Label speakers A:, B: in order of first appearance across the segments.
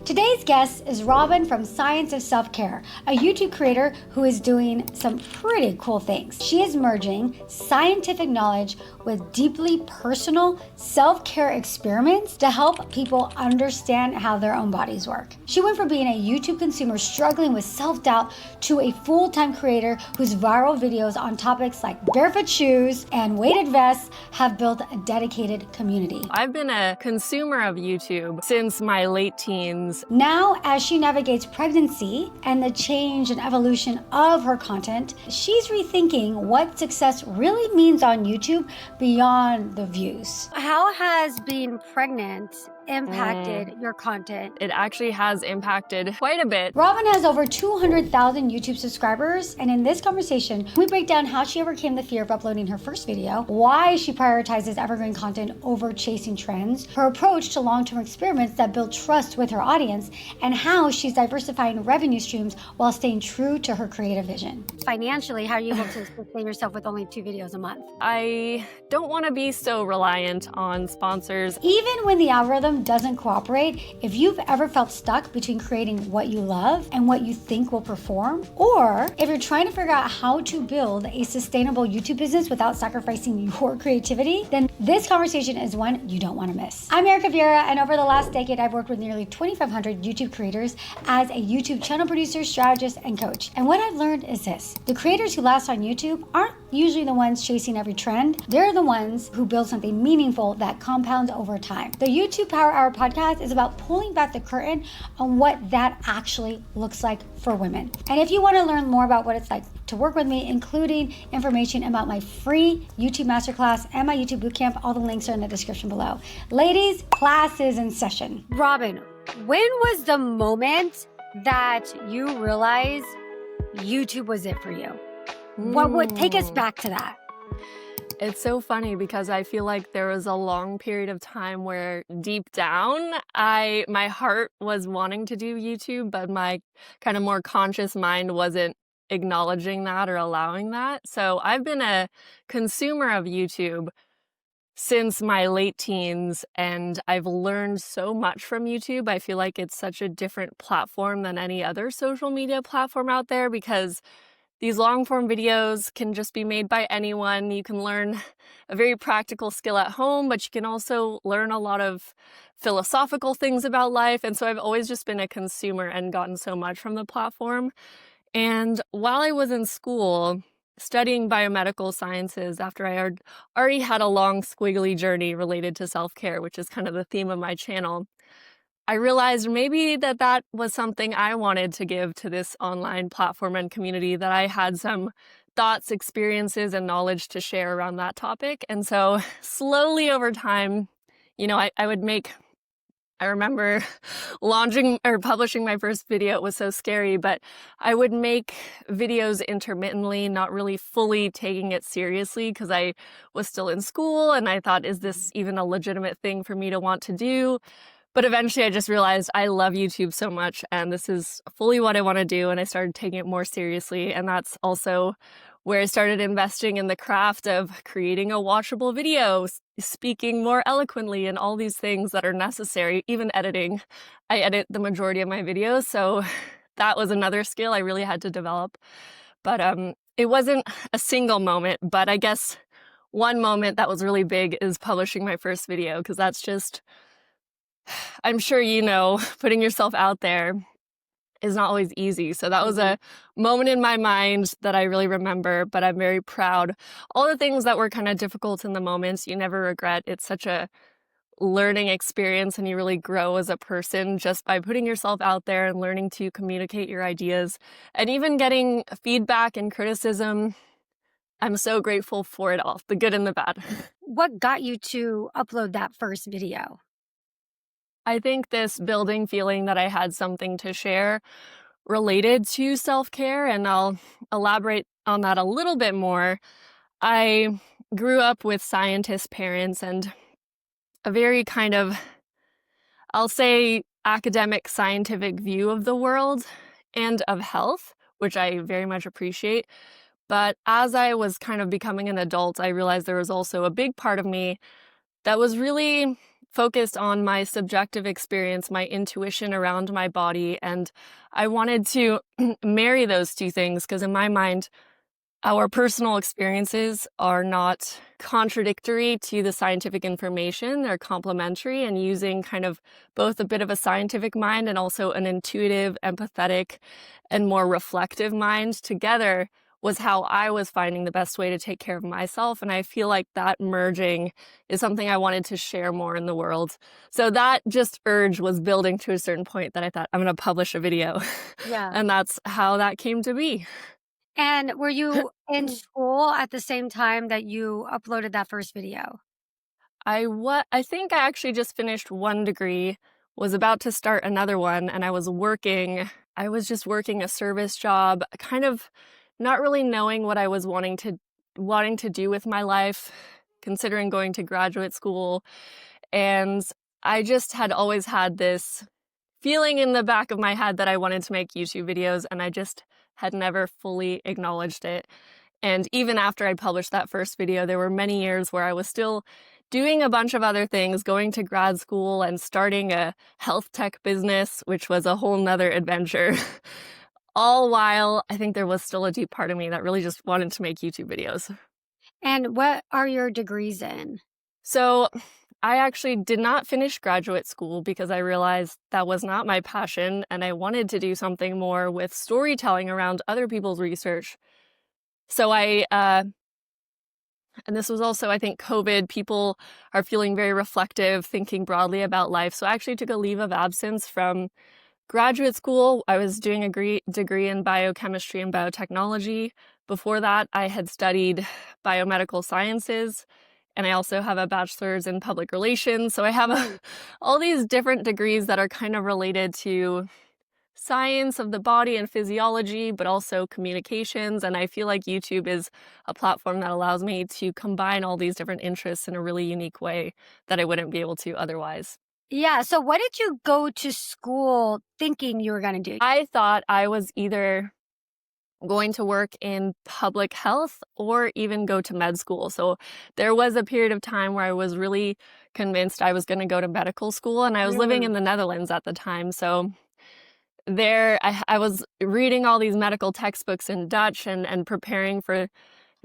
A: Today's guest is Robin from Science of Self-Care, a YouTube creator who is doing some pretty cool things. She is merging scientific knowledge with deeply personal self-care experiments to help people understand how their own bodies work. She went from being a YouTube consumer struggling with self-doubt to a full-time creator whose viral videos on topics like barefoot shoes and weighted vests have built a dedicated community.
B: I've been a consumer of YouTube since my late teens.
A: Now, as she navigates pregnancy and the change and evolution of her content, she's rethinking what success really means on YouTube beyond the views. How has being pregnant impacted your content?
B: It actually has impacted quite a bit.
A: Robin has over 200,000 YouTube subscribers, and in this conversation, we break down how she overcame the fear of uploading her first video, why she prioritizes evergreen content over chasing trends, her approach to long-term experiments that build trust with her audience, and how she's diversifying revenue streams while staying true to her creative vision. Financially, how are you able to sustain yourself with only 2 videos a month?
B: I don't want to be so reliant on sponsors.
A: Even when the algorithm doesn't cooperate, if you've ever felt stuck between creating what you love and what you think will perform, or if you're trying to figure out how to build a sustainable YouTube business without sacrificing your creativity, then this conversation is one you don't want to miss. I'm Erika Vieira, and over the last decade, I've worked with nearly 2,500 YouTube creators as a YouTube channel producer, strategist, and coach. And what I've learned is this: the creators who last on YouTube aren't usually the ones chasing every trend. They're the ones who build something meaningful that compounds over time. The YouTube Power Hour podcast is about pulling back the curtain on what that actually looks like for women. And if you want to learn more about what it's like to work with me, including information about my free YouTube Masterclass and my YouTube bootcamp, all the links are in the description below. Ladies, class is in session. Robin, when was the moment that you realized YouTube was it for you? What would take us back to that?
B: It's so funny because I feel like there was a long period of time where deep down, my heart was wanting to do YouTube, but my kind of more conscious mind wasn't acknowledging that or allowing that. So I've been a consumer of YouTube since my late teens, and I've learned so much from YouTube. I feel like it's such a different platform than any other social media platform out there because these long-form videos can just be made by anyone. You can learn a very practical skill at home, but you can also learn a lot of philosophical things about life. And so I've always just been a consumer and gotten so much from the platform. And while I was in school studying biomedical sciences, after I already had a long squiggly journey related to self-care, which is kind of the theme of my channel, I realized maybe that was something I wanted to give to this online platform and community, that I had some thoughts, experiences, and knowledge to share around that topic. And so slowly over time, I remember launching or publishing my first video. It was so scary, but I would make videos intermittently, not really fully taking it seriously because I was still in school and I thought, is this even a legitimate thing for me to want to do? But eventually I just realized I love YouTube so much and this is fully what I want to do, and I started taking it more seriously. And that's also where I started investing in the craft of creating a watchable video, speaking more eloquently, and all these things that are necessary, even editing. I edit the majority of my videos, so that was another skill I really had to develop. But it wasn't a single moment, but I guess one moment that was really big is publishing my first video, because that's just, I'm sure you know, putting yourself out there is not always easy. So that was a moment in my mind that I really remember, but I'm very proud. All the things that were kind of difficult in the moment, you never regret. It's such a learning experience and you really grow as a person just by putting yourself out there and learning to communicate your ideas and even getting feedback and criticism. I'm so grateful for it all, the good and the bad.
A: What got you to upload that first video?
B: I think this building feeling that I had something to share related to self-care, and I'll elaborate on that a little bit more. I grew up with scientist parents and a very kind of, I'll say, academic scientific view of the world and of health, which I very much appreciate. But as I was kind of becoming an adult, I realized there was also a big part of me that was really focused on my subjective experience, my intuition around my body. And I wanted to marry those two things because in my mind, our personal experiences are not contradictory to the scientific information. They're complementary, and using kind of both a bit of a scientific mind and also an intuitive, empathetic, and more reflective mind together was how I was finding the best way to take care of myself. And I feel like that merging is something I wanted to share more in the world. So that just urge was building to a certain point that I thought, I'm going to publish a video.
A: Yeah.
B: And that's how that came to be.
A: And were you in school at the same time that you uploaded that first video?
B: I think I actually just finished one degree, was about to start another one, and I was just working a service job, kind of not really knowing what I was wanting to do with my life, considering going to graduate school. And I just had always had this feeling in the back of my head that I wanted to make YouTube videos, and I just had never fully acknowledged it. And even after I published that first video, there were many years where I was still doing a bunch of other things, going to grad school and starting a health tech business, which was a whole nother adventure. All while I think there was still a deep part of me that really just wanted to make YouTube videos.
A: And what are your degrees in?
B: So I actually did not finish graduate school because I realized that was not my passion, and I wanted to do something more with storytelling around other people's research. So and this was also, I think, COVID. People are feeling very reflective, thinking broadly about life. So I actually took a leave of absence from graduate school. I was doing a degree in biochemistry and biotechnology. Before that, I had studied biomedical sciences, and I also have a bachelor's in public relations. So I have all these different degrees that are kind of related to science of the body and physiology, but also communications. And I feel like YouTube is a platform that allows me to combine all these different interests in a really unique way that I wouldn't be able to otherwise.
A: Yeah. So what did you go to school thinking you were going to do?
B: I thought I was either going to work in public health or even go to med school. So there was a period of time where I was really convinced I was going to go to medical school, and I was living in the Netherlands at the time. So there, I was reading all these medical textbooks in Dutch and preparing for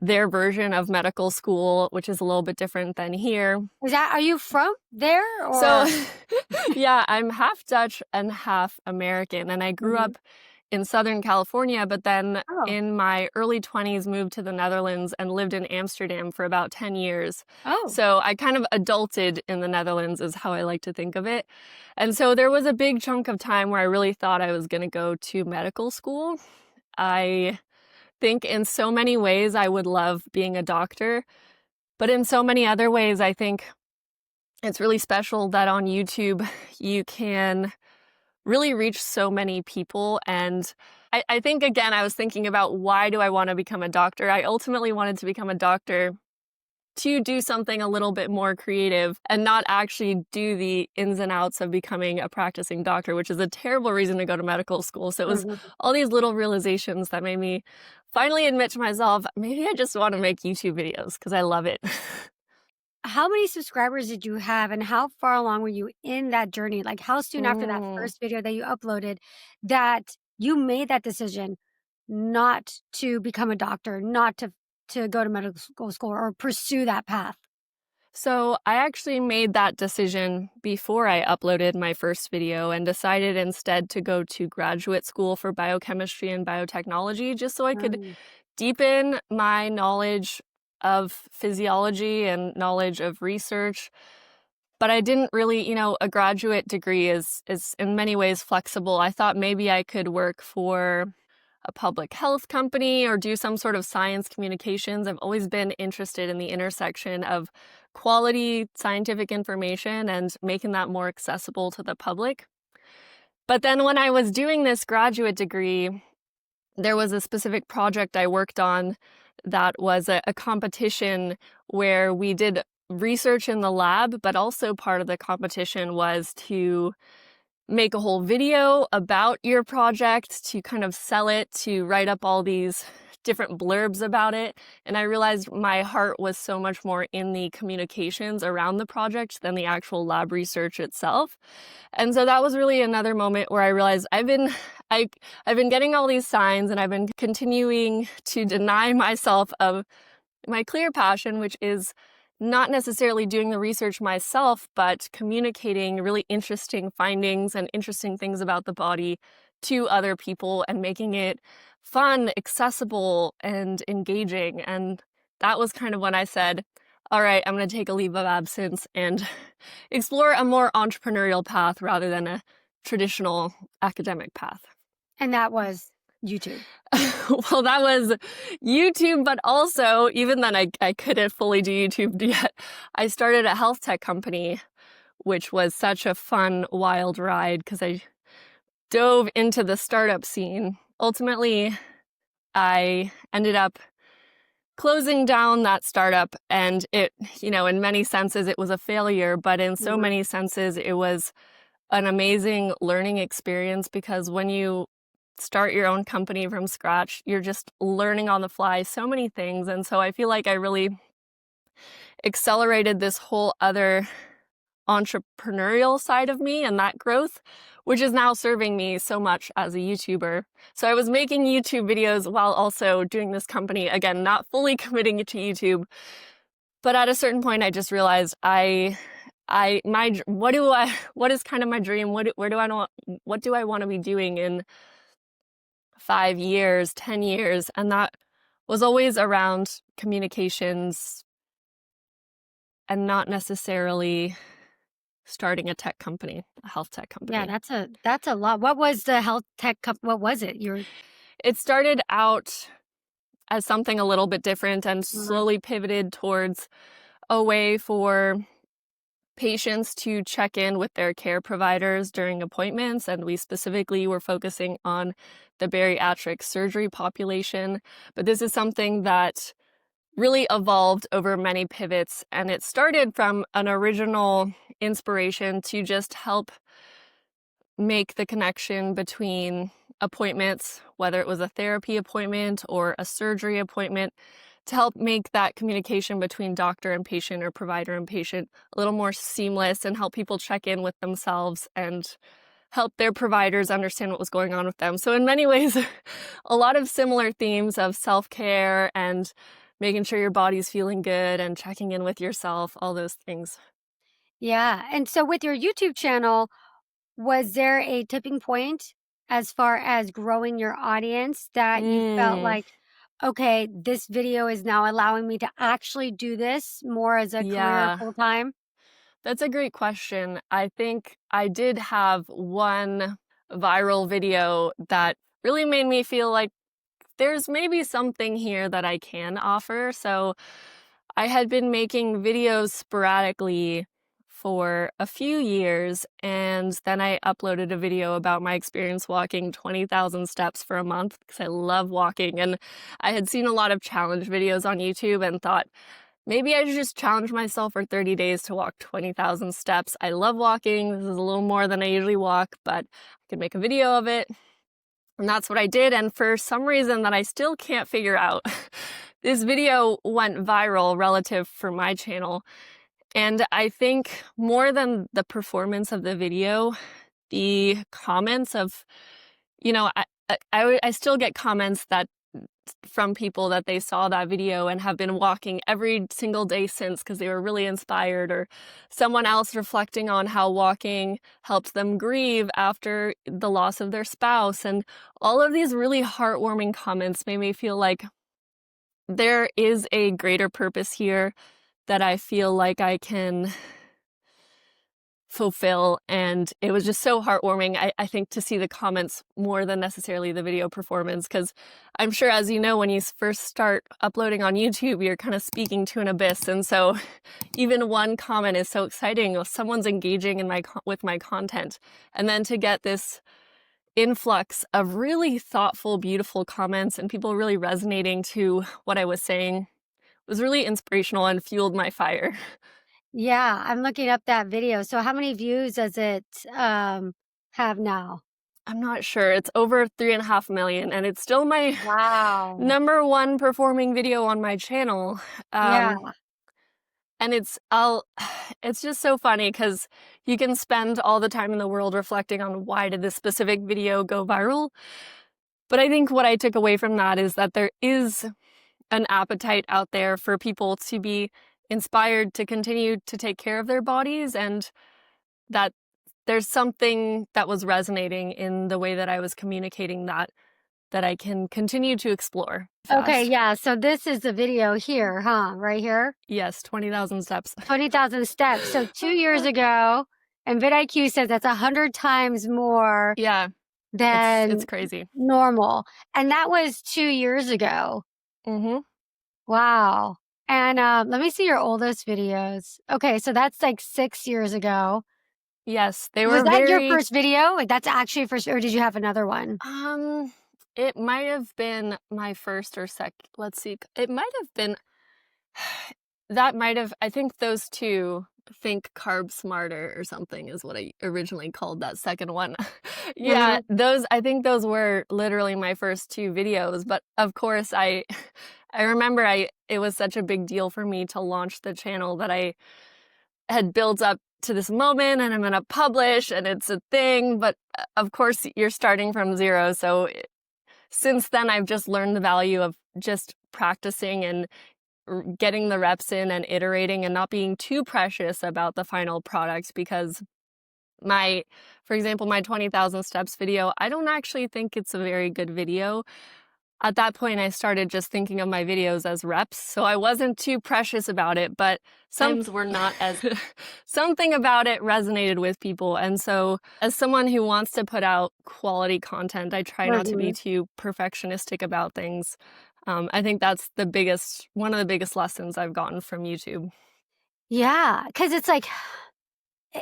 B: their version of medical school, which is a little bit different than here.
A: Are you from there? Or?
B: So, yeah, I'm half Dutch and half American, and I grew up in Southern California, but then in my early 20s moved to the Netherlands and lived in Amsterdam for about 10 years. So I kind of adulted in the Netherlands is how I like to think of it. And so there was a big chunk of time where I really thought I was going to go to medical school. I think in so many ways I would love being a doctor, but in so many other ways I think it's really special that on YouTube you can really reach so many people. And I think, again, I was thinking about, why do I want to become a doctor? I ultimately wanted to become a doctor to do something a little bit more creative and not actually do the ins and outs of becoming a practicing doctor, which is a terrible reason to go to medical school. So it was all these little realizations that made me finally admit to myself, maybe I just want to make YouTube videos because I love it.
A: How many subscribers did you have, and how far along were you in that journey? Like, how soon after that first video that you uploaded that you made that decision not to become a doctor, not to go to medical school or pursue that path?
B: So I actually made that decision before I uploaded my first video and decided instead to go to graduate school for biochemistry and biotechnology, just so I could deepen my knowledge of physiology and knowledge of research. But I didn't really, a graduate degree is in many ways flexible. I thought maybe I could work for a public health company or do some sort of science communications. I've always been interested in the intersection of quality scientific information and making that more accessible to the public. But then when I was doing this graduate degree, there was a specific project I worked on that was a competition where we did research in the lab, but also part of the competition was to make a whole video about your project, to kind of sell it, to write up all these different blurbs about it, and I realized my heart was so much more in the communications around the project than the actual lab research itself. And so that was really another moment where I realized I've been getting all these signs, and I've been continuing to deny myself of my clear passion, which is not necessarily doing the research myself, but communicating really interesting findings and interesting things about the body to other people and making it fun, accessible, and engaging. And that was kind of when I said, all right, I'm going to take a leave of absence and explore a more entrepreneurial path rather than a traditional academic path.
A: And that was YouTube.
B: Well, that was YouTube, but also, even then, I couldn't fully do YouTube yet. I started a health tech company, which was such a fun, wild ride because I dove into the startup scene. Ultimately, I ended up closing down that startup, and it, in many senses, it was a failure, but in so many senses, it was an amazing learning experience because when you start your own company from scratch, you're just learning on the fly so many things. And so I feel like I really accelerated this whole other entrepreneurial side of me and that growth, which is now serving me so much as a YouTuber. So I was making YouTube videos while also doing this company, again, not fully committing to YouTube. But at a certain point, I just realized what is kind of my dream? What do I want to be doing in 5 years, 10 years? And that was always around communications and not necessarily starting a tech company, a health tech company.
A: Yeah, that's a lot. What was the health tech what was it?
B: It started out as something a little bit different and slowly pivoted towards a way for patients to check in with their care providers during appointments, and we specifically were focusing on the bariatric surgery population. But this is something that really evolved over many pivots, and it started from an original inspiration to just help make the connection between appointments, whether it was a therapy appointment or a surgery appointment, to help make that communication between doctor and patient or provider and patient a little more seamless and help people check in with themselves and help their providers understand what was going on with them. So in many ways, a lot of similar themes of self-care and making sure your body's feeling good and checking in with yourself, all those things.
A: Yeah. And so with your YouTube channel, was there a tipping point as far as growing your audience that you felt like, okay, this video is now allowing me to actually do this more as a career full time?
B: That's a great question. I think I did have one viral video that really made me feel like there's maybe something here that I can offer. So I had been making videos sporadically for a few years, and then I uploaded a video about my experience walking 20,000 steps for a month because I love walking. And I had seen a lot of challenge videos on YouTube and thought, maybe I should just challenge myself for 30 days to walk 20,000 steps. I love walking. This is a little more than I usually walk, but I could make a video of it. And that's what I did. And for some reason that I still can't figure out, this video went viral relative for my channel. And I think more than the performance of the video, the comments of, I still get comments that from people that they saw that video and have been walking every single day since because they were really inspired, or someone else reflecting on how walking helped them grieve after the loss of their spouse. And all of these really heartwarming comments made me feel like there is a greater purpose here that I feel like I can fulfill. And it was just so heartwarming, I think, to see the comments more than necessarily the video performance, because I'm sure, as you know, when you first start uploading on YouTube, you're kind of speaking to an abyss. And so even one comment is so exciting. Someone's engaging with my content. And then to get this influx of really thoughtful, beautiful comments and people really resonating to what I was saying was really inspirational and fueled my fire.
A: Yeah, I'm looking up that video. So how many views does it have now?
B: I'm not sure. It's over 3.5 million, and it's still my
A: Wow.
B: #1 performing video on my channel.
A: Yeah.
B: And it's just so funny because you can spend all the time in the world reflecting on why did this specific video go viral. But I think what I took away from that is that there is an appetite out there for people to be inspired to continue to take care of their bodies, and that there's something that was resonating in the way that I was communicating that I can continue to explore
A: Okay,
B: fast.
A: yeah. So this is the video here, huh? Right here.
B: Yes, 20,000 steps.
A: 20,000 steps. So 2 years ago, and vidIQ says that's 100 times more
B: Yeah, it's
A: than
B: crazy.
A: normal. And that was 2 years ago.
B: Mm-hmm.
A: Wow. And let me see your oldest videos. Okay, so that's like 6 years ago.
B: Yes, they
A: Was
B: were
A: that your
B: very
A: first video? Like, that's actually your first, or did you have another one?
B: um it might have been my first or let's see. It might have been that might have I think those two, Think Carb Smarter or something is what I originally called that second one. Yeah,
A: Mhm.
B: I think those were literally my first two videos, but of course I remember it was such a big deal for me to launch the channel that I had built up to this moment and I'm gonna publish and it's a thing, but of course you're starting from zero. So since then, I've just learned the value of just practicing and getting the reps in and iterating and not being too precious about the final product because for example, my 20,000 steps video, I don't actually think it's a very good video. At that point, I started just thinking of my videos as reps, so I wasn't too precious about it, but sometimes were not as something about it resonated with people. And so as someone who wants to put out quality content, I try not to be
A: Mhm.
B: too perfectionistic about things. I think that's one of the biggest lessons I've gotten from YouTube.
A: Yeah, because it's like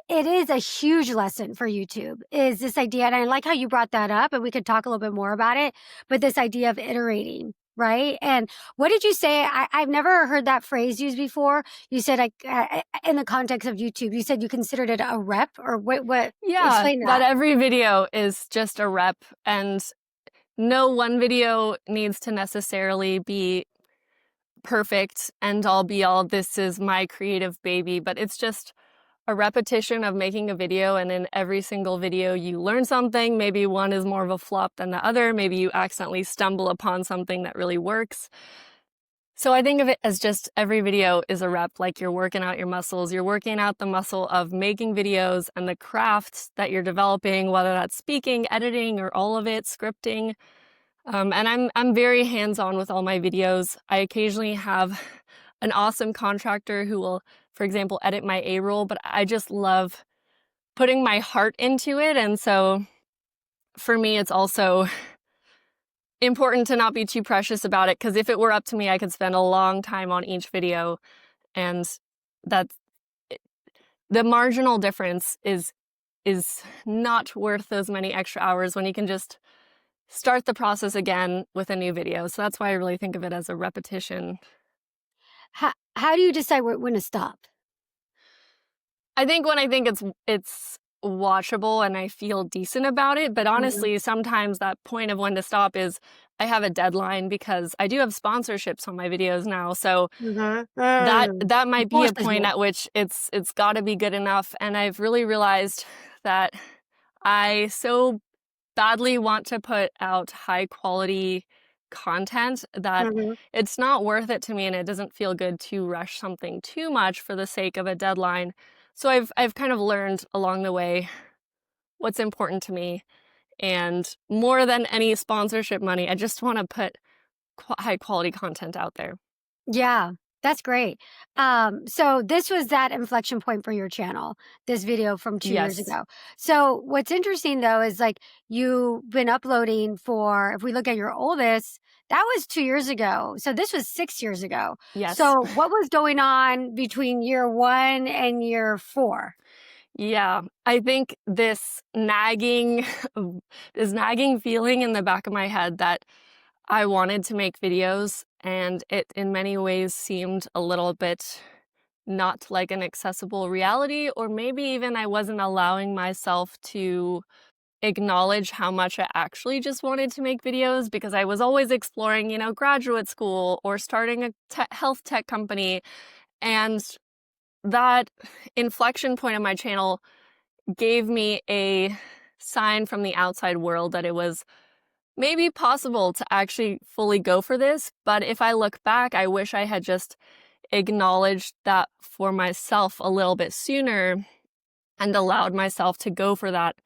A: it is a huge lesson for YouTube, is this idea, and I like how you brought that up, and we could talk a little bit more about it, but this idea of iterating, right? And what did you say? I've never heard that phrase used before. You said, like, in the context of YouTube, you said you considered it a rep, or what?
B: Yeah,
A: Explain
B: that
A: that.
B: every video is just a rep, and no one video needs to necessarily be perfect, end all be all, this is my creative baby, but it's just a repetition of making a video, and in every single video you learn something. Maybe one is more of a flop than the other, maybe you accidentally stumble upon something that really works. So I think of it as just every video is a rep, like you're working out your muscles. You're working out the muscle of making videos and the crafts that you're developing, whether that's speaking, editing, or all of it, scripting. And I'm very hands-on with all my videos. I occasionally have an awesome contractor who will, for example, edit my A-roll, but I just love putting my heart into it. And so for me, it's also important to not be too precious about it, because if it were up to me, I could spend a long time on each video, and that's the marginal difference is not worth those many extra hours when you can just start the process again with a new video. So that's why I really think of it as a repetition.
A: How do you decide when to stop?
B: I think when I think it's watchable and I feel decent about it, but
A: Mhm.
B: honestly, sometimes that point of when to stop is I have a deadline because I do have sponsorships on my videos now. So
A: Mhm.
B: that
A: It
B: might be a
A: forces
B: point
A: you.
B: at which it's got to be good enough, and I've really realized that I so badly want to put out high quality content that
A: Mhm.
B: it's not worth it to me, and it doesn't feel good to rush something too much for the sake of a deadline. So I've kind of learned along the way what's important to me, and more than any sponsorship money, I just want to put high quality content out there.
A: Yeah, that's great. So this was that inflection point for your channel, this video from 2 years
B: Yes.
A: ago. So what's interesting though is like you've been uploading for, if we look at your oldest, that was 2 years ago. So this was 6 years ago.
B: Yes.
A: So what was going on between year one and year four?
B: Yeah, I think this nagging feeling in the back of my head that I wanted to make videos, and it in many ways seemed a little bit not like an accessible reality, or maybe even I wasn't allowing myself to acknowledge how much I actually just wanted to make videos, because I was always exploring, graduate school or starting a health tech company. And that inflection point on my channel gave me a sign from the outside world that it was maybe possible to actually fully go for this. But if I look back, I wish I had just acknowledged that for myself a little bit sooner and allowed myself to go for that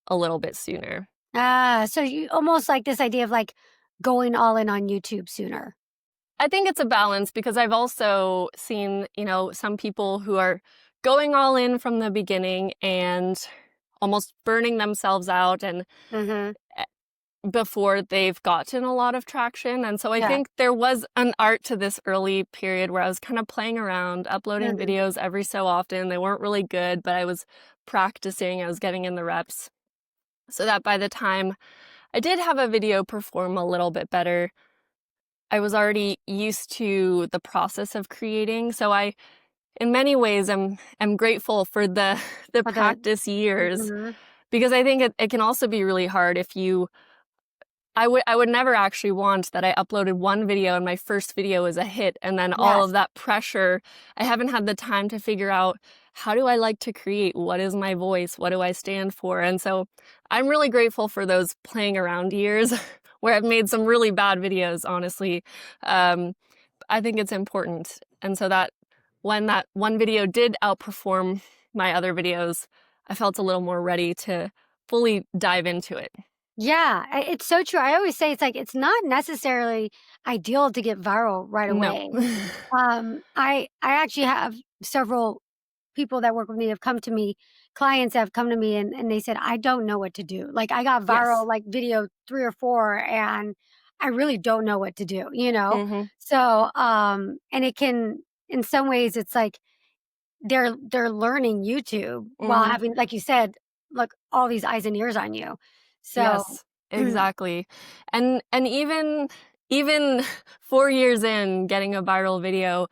B: a little bit sooner.
A: So you almost like this idea of like going all in on YouTube sooner.
B: I think it's a balance, because I've also seen, some people who are going all in from the beginning and almost burning themselves out and before they've gotten a lot of traction. And so I think there was an art to this early period where I was kind of playing around, uploading videos every so often. They weren't really good, but I was practicing, I was getting in the reps, so that by the time I did have a video perform a little bit better, I was already used to the process of creating. So I, in many ways, am grateful for the practice years, because I think it can also be really hard if you, I would never actually want that I uploaded one video and my first video is a hit, and then all of that pressure, I haven't had the time to figure out, how do I like to create? What is my voice? What do I stand for? And so I'm really grateful for those playing around years where I've made some really bad videos, honestly. I think it's important. And so that when that one video did outperform my other videos, I felt a little more ready to fully dive into it.
A: Yeah, it's so true. I always say it's not necessarily ideal to get viral right away.
B: No.
A: I actually have several people that work with me have come to me, clients have come to me and they said, I don't know what to do. Like I got viral, like video 3 or 4, and I really don't know what to do, So, and it can, in some ways, it's like they're learning YouTube while having, like you said, like all these eyes and ears on you. So,
B: yes, exactly. And even 4 years in getting a viral video,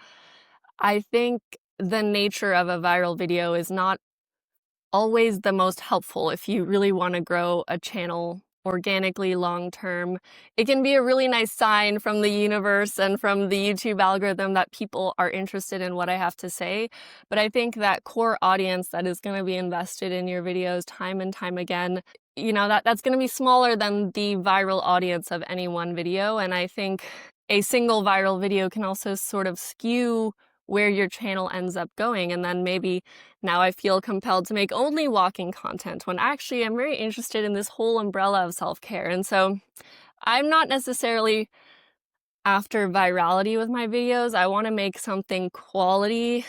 B: I think the nature of a viral video is not always the most helpful if you really want to grow a channel organically long term. It can be a really nice sign from the universe and from the YouTube algorithm that people are interested in what I have to say. But I think that core audience that is going to be invested in your videos time and time again, that's going to be smaller than the viral audience of any one video. And I think a single viral video can also sort of skew where your channel ends up going. And then maybe now I feel compelled to make only walking content, when actually I'm very interested in this whole umbrella of self-care. And so I'm not necessarily after virality with my videos. I want to make something quality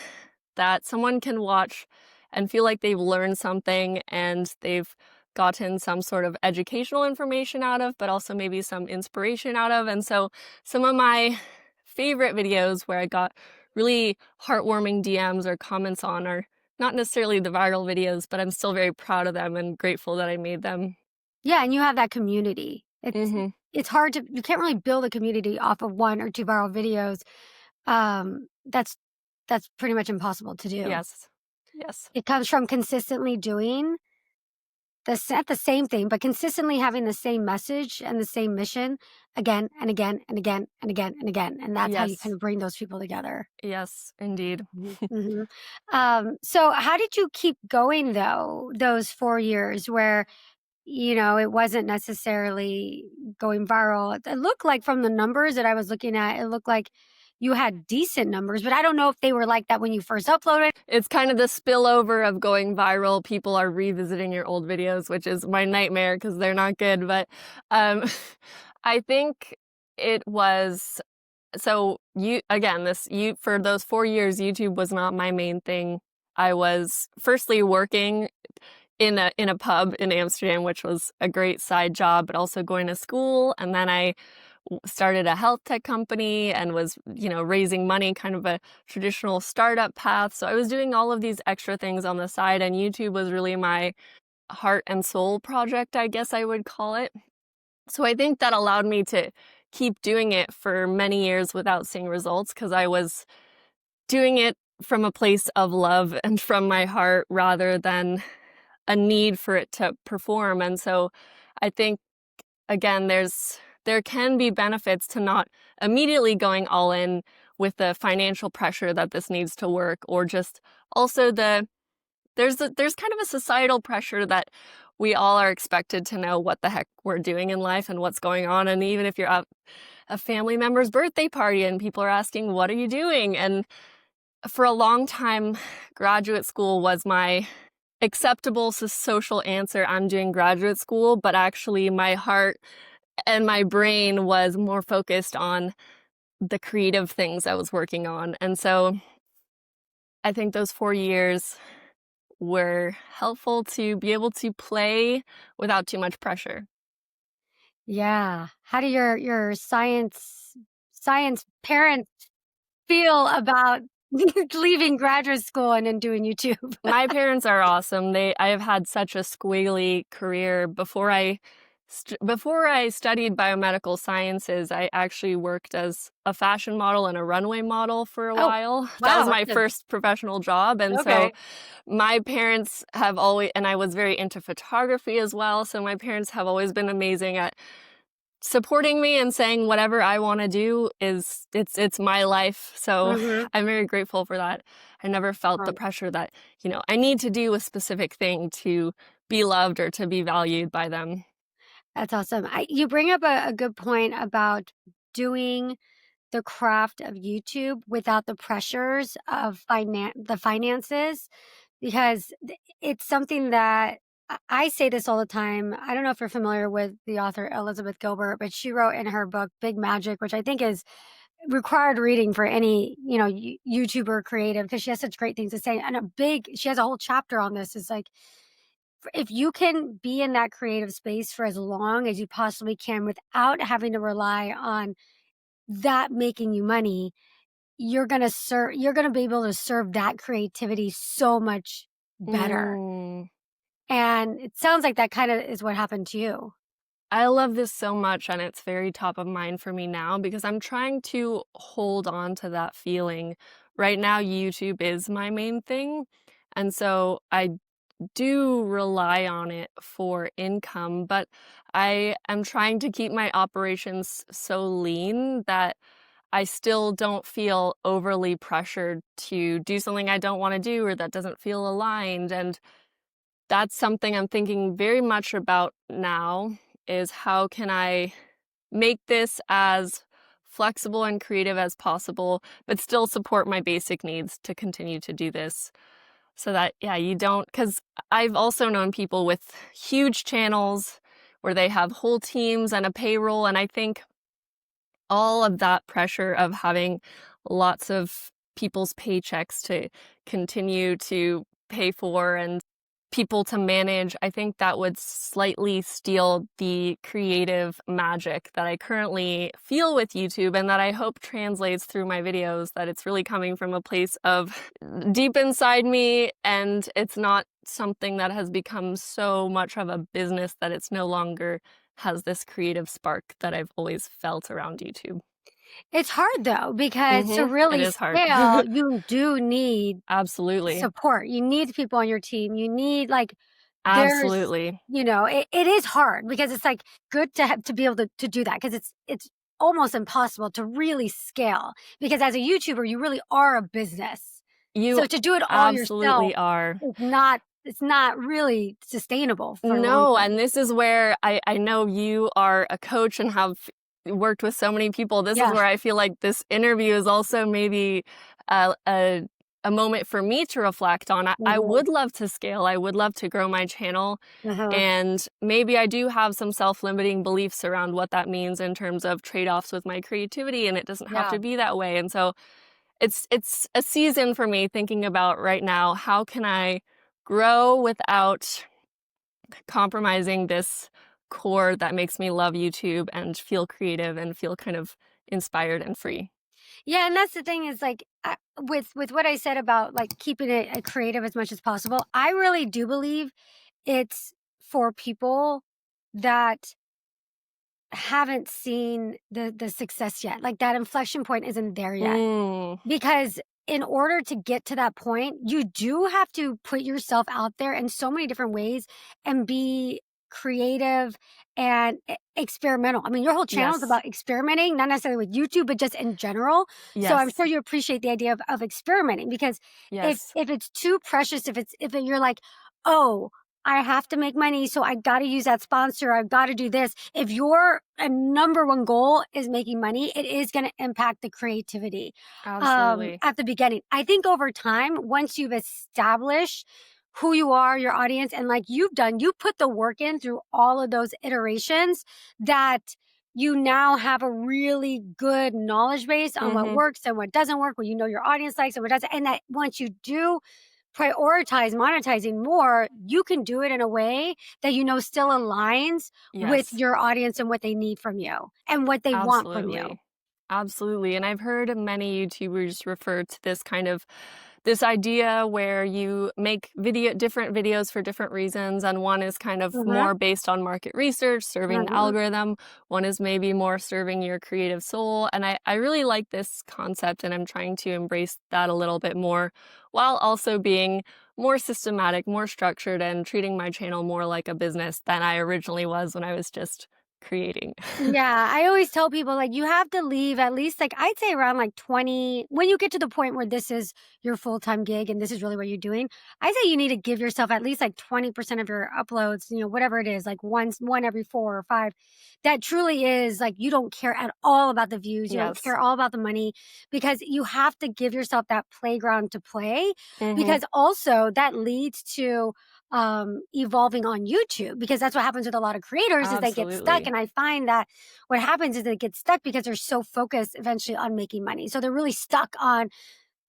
B: that someone can watch and feel like they've learned something and they've gotten some sort of educational information out of, but also maybe some inspiration out of. And so some of my favorite videos where I got really heartwarming DMs or comments on are not necessarily the viral videos, but I'm still very proud of them and grateful that I made them.
A: Yeah, and you have that community. It's hard to, you can't really build a community off of 1 or 2 viral videos. That's pretty much impossible to do.
B: Yes.
A: It comes from consistently doing the same thing, but consistently having the same message and the same mission again and again and again and again and again. And that's how you kind of bring those people together.
B: Yes, indeed.
A: So how did you keep going though, those 4 years where, it wasn't necessarily going viral? It looked like, from the numbers that I was looking at, it looked like you had decent numbers, but I don't know if they were like that when you first uploaded.
B: It's kind of the spillover of going viral. People are revisiting your old videos, which is my nightmare because they're not good. But I think it was, so for those 4 years, YouTube was not my main thing. I was firstly working in a pub in Amsterdam, which was a great side job, but also going to school. And then I started a health tech company and was, raising money, kind of a traditional startup path. So I was doing all of these extra things on the side, and YouTube was really my heart and soul project, I guess I would call it. So I think that allowed me to keep doing it for many years without seeing results, because I was doing it from a place of love and from my heart rather than a need for it to perform. And so I think, again, there can be benefits to not immediately going all in with the financial pressure that this needs to work, or just also there's kind of a societal pressure that we all are expected to know what the heck we're doing in life and what's going on. And even if you're at a family member's birthday party and people are asking, what are you doing? And for a long time, graduate school was my acceptable social answer. I'm doing graduate school, but actually my heart and my brain was more focused on the creative things I was working on. And so I think those 4 years were helpful to be able to play without too much pressure.
A: Yeah. How do your science parents feel about leaving graduate school and then doing YouTube?
B: My parents are awesome. I have had such a squiggly career. Before I studied biomedical sciences, I actually worked as a fashion model and a runway model for a while. That was
A: wow,
B: my
A: that's
B: first professional job. And so
A: okay.
B: my parents have always, and I was very into photography as well. So my parents have always been amazing at supporting me and saying whatever I want to do it's my life. So
A: Mhm.
B: I'm very grateful for that. I never felt the
A: Right.
B: pressure that, I need to do a specific thing to be loved or to be valued by them.
A: That's awesome. You bring up a good point about doing the craft of YouTube without the pressures of the finances, because it's something that I say this all the time. I don't know if you're familiar with the author Elizabeth Gilbert, but she wrote in her book Big Magic, which I think is required reading for any, YouTuber creative, because she has such great things to say. And she has a whole chapter on this. It's like, if you can be in that creative space for as long as you possibly can without having to rely on that making you money, you're going to be able to serve that creativity so much better.
B: Mm.
A: And it sounds like that kind of is what happened to you.
B: I love this so much, and it's very top of mind for me now because I'm trying to hold on to that feeling. Right now, YouTube is my main thing, and so I do rely on it for income, but I am trying to keep my operations so lean that I still don't feel overly pressured to do something I don't want to do or that doesn't feel aligned. And that's something I'm thinking very much about now, is how can I make this as flexible and creative as possible, but still support my basic needs to continue to do this. So that, yeah, you don't, because I've also known people with huge channels where they have whole teams and a payroll. And I think all of that pressure of having lots of people's paychecks to continue to pay for and people to manage, I think that would slightly steal the creative magic that I currently feel with YouTube and that I hope translates through my videos, that it's really coming from a place of deep inside me and it's not something that has become so much of a business that it's no longer has this creative spark that I've always felt around YouTube.
A: It's hard though, because to
B: It
A: really
B: is hard.
A: scale, you do need
B: Absolutely.
A: support. You need people on your team. You need like there's
B: Absolutely.
A: it is hard because it's like good to have to be able to do that, because it's almost impossible to really scale, because as a YouTuber you really are a business.
B: You
A: So to do it all yourself
B: absolutely are.
A: is not it's not really sustainable for long
B: No,
A: term.
B: and this is where I know you are a coach and have worked with so many people. This is
A: Yeah.
B: where I feel like this interview is also maybe a moment for me to reflect on. I
A: Mhm.
B: would love to scale. I would love to grow my channel.
A: Uh-huh.
B: And maybe I do have some self-limiting beliefs around what that means in terms of trade-offs with my creativity, and it doesn't have
A: Yeah.
B: to be that way. And so it's a season for me thinking about right now, how can I grow without compromising this core that makes me love YouTube and feel creative and feel kind of inspired and free.
A: Yeah, and that's the thing is like with what I said about like keeping it creative as much as possible. I really do believe it's for people that haven't seen the success yet. Like that inflection point isn't there yet.
B: Mm,
A: Because in order to get to that point, you do have to put yourself out there in so many different ways and be creative and experimental. I mean, your whole channel is
B: Yes.
A: about experimenting, not necessarily with YouTube, but just in general. So I'm
B: Yes.
A: sure you appreciate the idea of experimenting, because
B: Yes.
A: if it's too precious, if you're like, oh, I have to make money, so I got to use that sponsor, I've got to do this. If your number one goal is making money, it is going to impact the creativity
B: Absolutely.
A: at the beginning. I think over time, once you've established who you are, your audience, and like you've done, you put the work in through all of those iterations, that you now have a really good knowledge base on what
B: Mhm.
A: works and what doesn't work, what you know your audience likes and what doesn't. And that once you do prioritize monetizing more, you can do it in a way that you know still aligns with
B: Yes.
A: your audience and what they need from you and what they want from you.
B: Absolutely. Absolutely. And I've heard many YouTubers refer to this idea where you make different videos for different reasons, and one is kind of
A: Mhm,
B: more based on market research, serving the
A: mhm.
B: algorithm, one is maybe more serving your creative soul. And I really like this concept, and I'm trying to embrace that a little bit more, while also being more systematic, more structured, and treating my channel more like a business than I originally was when I was just creating.
A: Yeah, I always tell people, like, you have to leave at least, like, I'd say around like 20, when you get to the point where this is your full-time gig and this is really what you're doing, I say you need to give yourself at least like 20% of your uploads, whatever it is, like one every 4 or 5. That truly is like you don't care at all about the views, you don't
B: Yes.
A: care all about the money, because you have to give yourself that playground to play,
B: Mhm.
A: because also that leads to evolving on YouTube, because that's what happens with a lot of creators is they get stuck.
B: Absolutely.
A: And I find that what happens is they get stuck because they're so focused eventually on making money. So they're really stuck on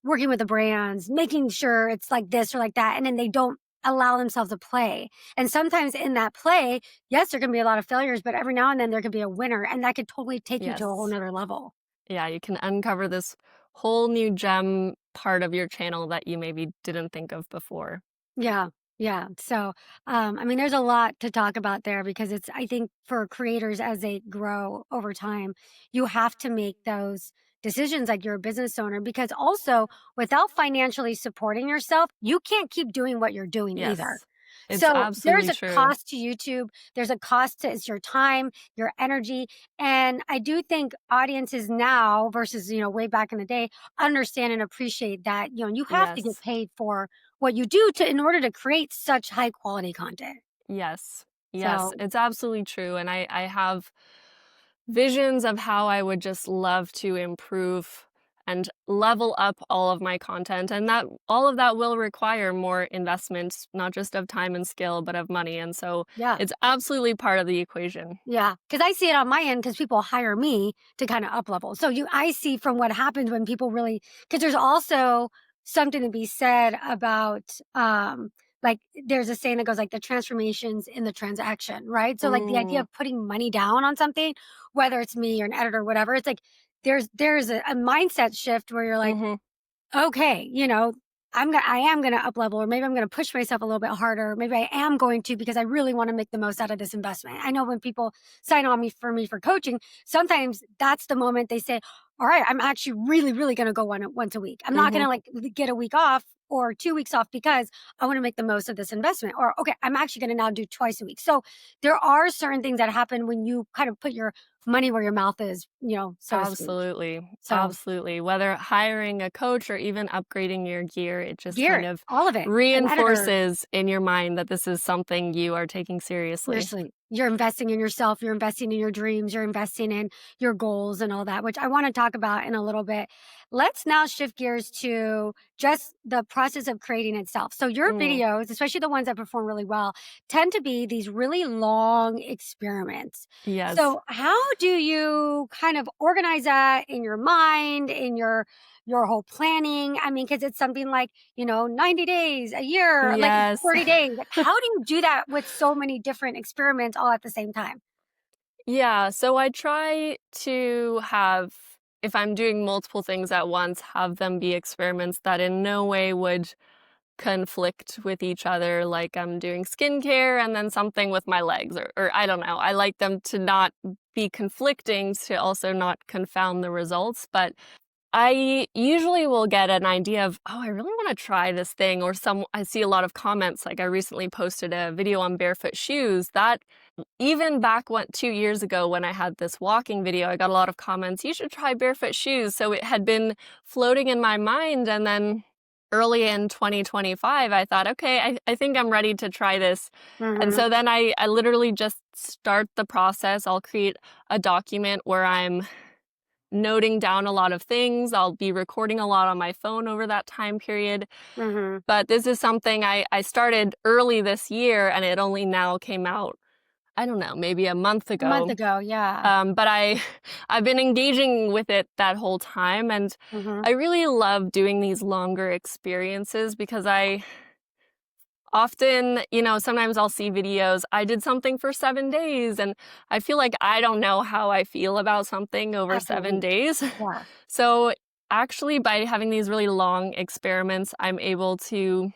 A: working with the brands, making sure it's like this or like that. And then they don't allow themselves to play. And sometimes in that play, yes, there can be a lot of failures, but every now and then there could be a winner. And that could totally take you to a whole
B: Yes.
A: nother level.
B: Yeah, you can uncover this whole new gem part of your channel that you maybe didn't think of before.
A: Yeah. Yeah. So, I mean, there's a lot to talk about there, because I think for creators as they grow over time, you have to make those decisions like you're a business owner, because also without financially supporting yourself, you can't keep doing what you're doing either.
B: Yes. It's
A: So there's
B: absolutely
A: a
B: true.
A: cost to YouTube. There's a cost to it's your time, your energy. And I do think audiences now versus, way back in the day, understand and appreciate that, you have to get
B: Yes.
A: paid for what you do to in order to create such high quality content.
B: Yes. Yes,
A: So
B: it's absolutely true. And I have visions of how I would just love to improve and level up all of my content, and that all of that will require more investment, not just of time and skill, but of money. And so
A: yeah.
B: it's absolutely part of the equation.
A: Yeah, because I see it on my end, because people hire me to kind of up level. So I see from what happens when people really, because there's also something to be said about, like there's a saying that goes like the transformations in the transaction, right? So like the idea
B: Mm,
A: of putting money down on something, whether it's me or an editor or whatever, it's like there's a mindset shift where you're like,
B: mhm.
A: okay, I am gonna up level, or maybe I'm gonna push myself a little bit harder. Maybe I am going to, because I really want to make the most out of this investment. I know when people sign on me for coaching, sometimes that's the moment they say, "All right, I'm actually really, really gonna go once a week. I'm not
B: Mhm.
A: gonna like get a week off or 2 weeks off, because I want to make the most of this investment." Or okay, I'm actually gonna now do twice a week. So there are certain things that happen when you kind of put your money where your mouth is, so to speak.
B: Absolutely.
A: So
B: Absolutely. Whether hiring a coach or even upgrading your gear, it just kind
A: gear,
B: of
A: all of it, an editor.
B: reinforces in your mind that this is something you are taking seriously.
A: Seriously, you're investing in yourself, you're investing in your dreams, you're investing in your goals and all that, which I want to talk about in a little bit. Let's now shift gears to just the process of creating itself. So, your
B: Mm,
A: videos, especially the ones that perform really well, tend to be these really long experiments.
B: yes.
A: So, how do you kind of organize that in your mind, in your whole planning? I mean, because it's something like 90 days, a year, like
B: Yes.
A: 30 days. Like, how do you do that with so many different experiments all at the same time?
B: Yeah, so I try to have, if I'm doing multiple things at once, have them be experiments that in no way would conflict with each other. Like I'm doing skincare and then something with my legs, or I don't know. I like them to not be conflicting, to also not confound the results. But I usually will get an idea of, oh, I really want to try this thing, or I see a lot of comments. Like I recently posted a video on barefoot shoes that even back 2 years ago when I had this walking video, I got a lot of comments, you should try barefoot shoes. So it had been floating in my mind. And then early in 2025, I thought, okay, I think I'm ready to try this. And so then I literally just start the process. I'll create a document where I'm noting down a lot of things. I'll be recording a lot on my phone over that time period. But this is something I started early this year, and it only now came out, I don't know, maybe a month ago.
A: A month ago, yeah.
B: But I've been engaging with it that whole time, and I really love doing these longer experiences because I often, sometimes I'll see videos, I did something for 7 days, and I feel like I don't know how I feel about something over
A: Absolutely.
B: 7 days.
A: Yeah.
B: So actually, by having these really long experiments, I'm able to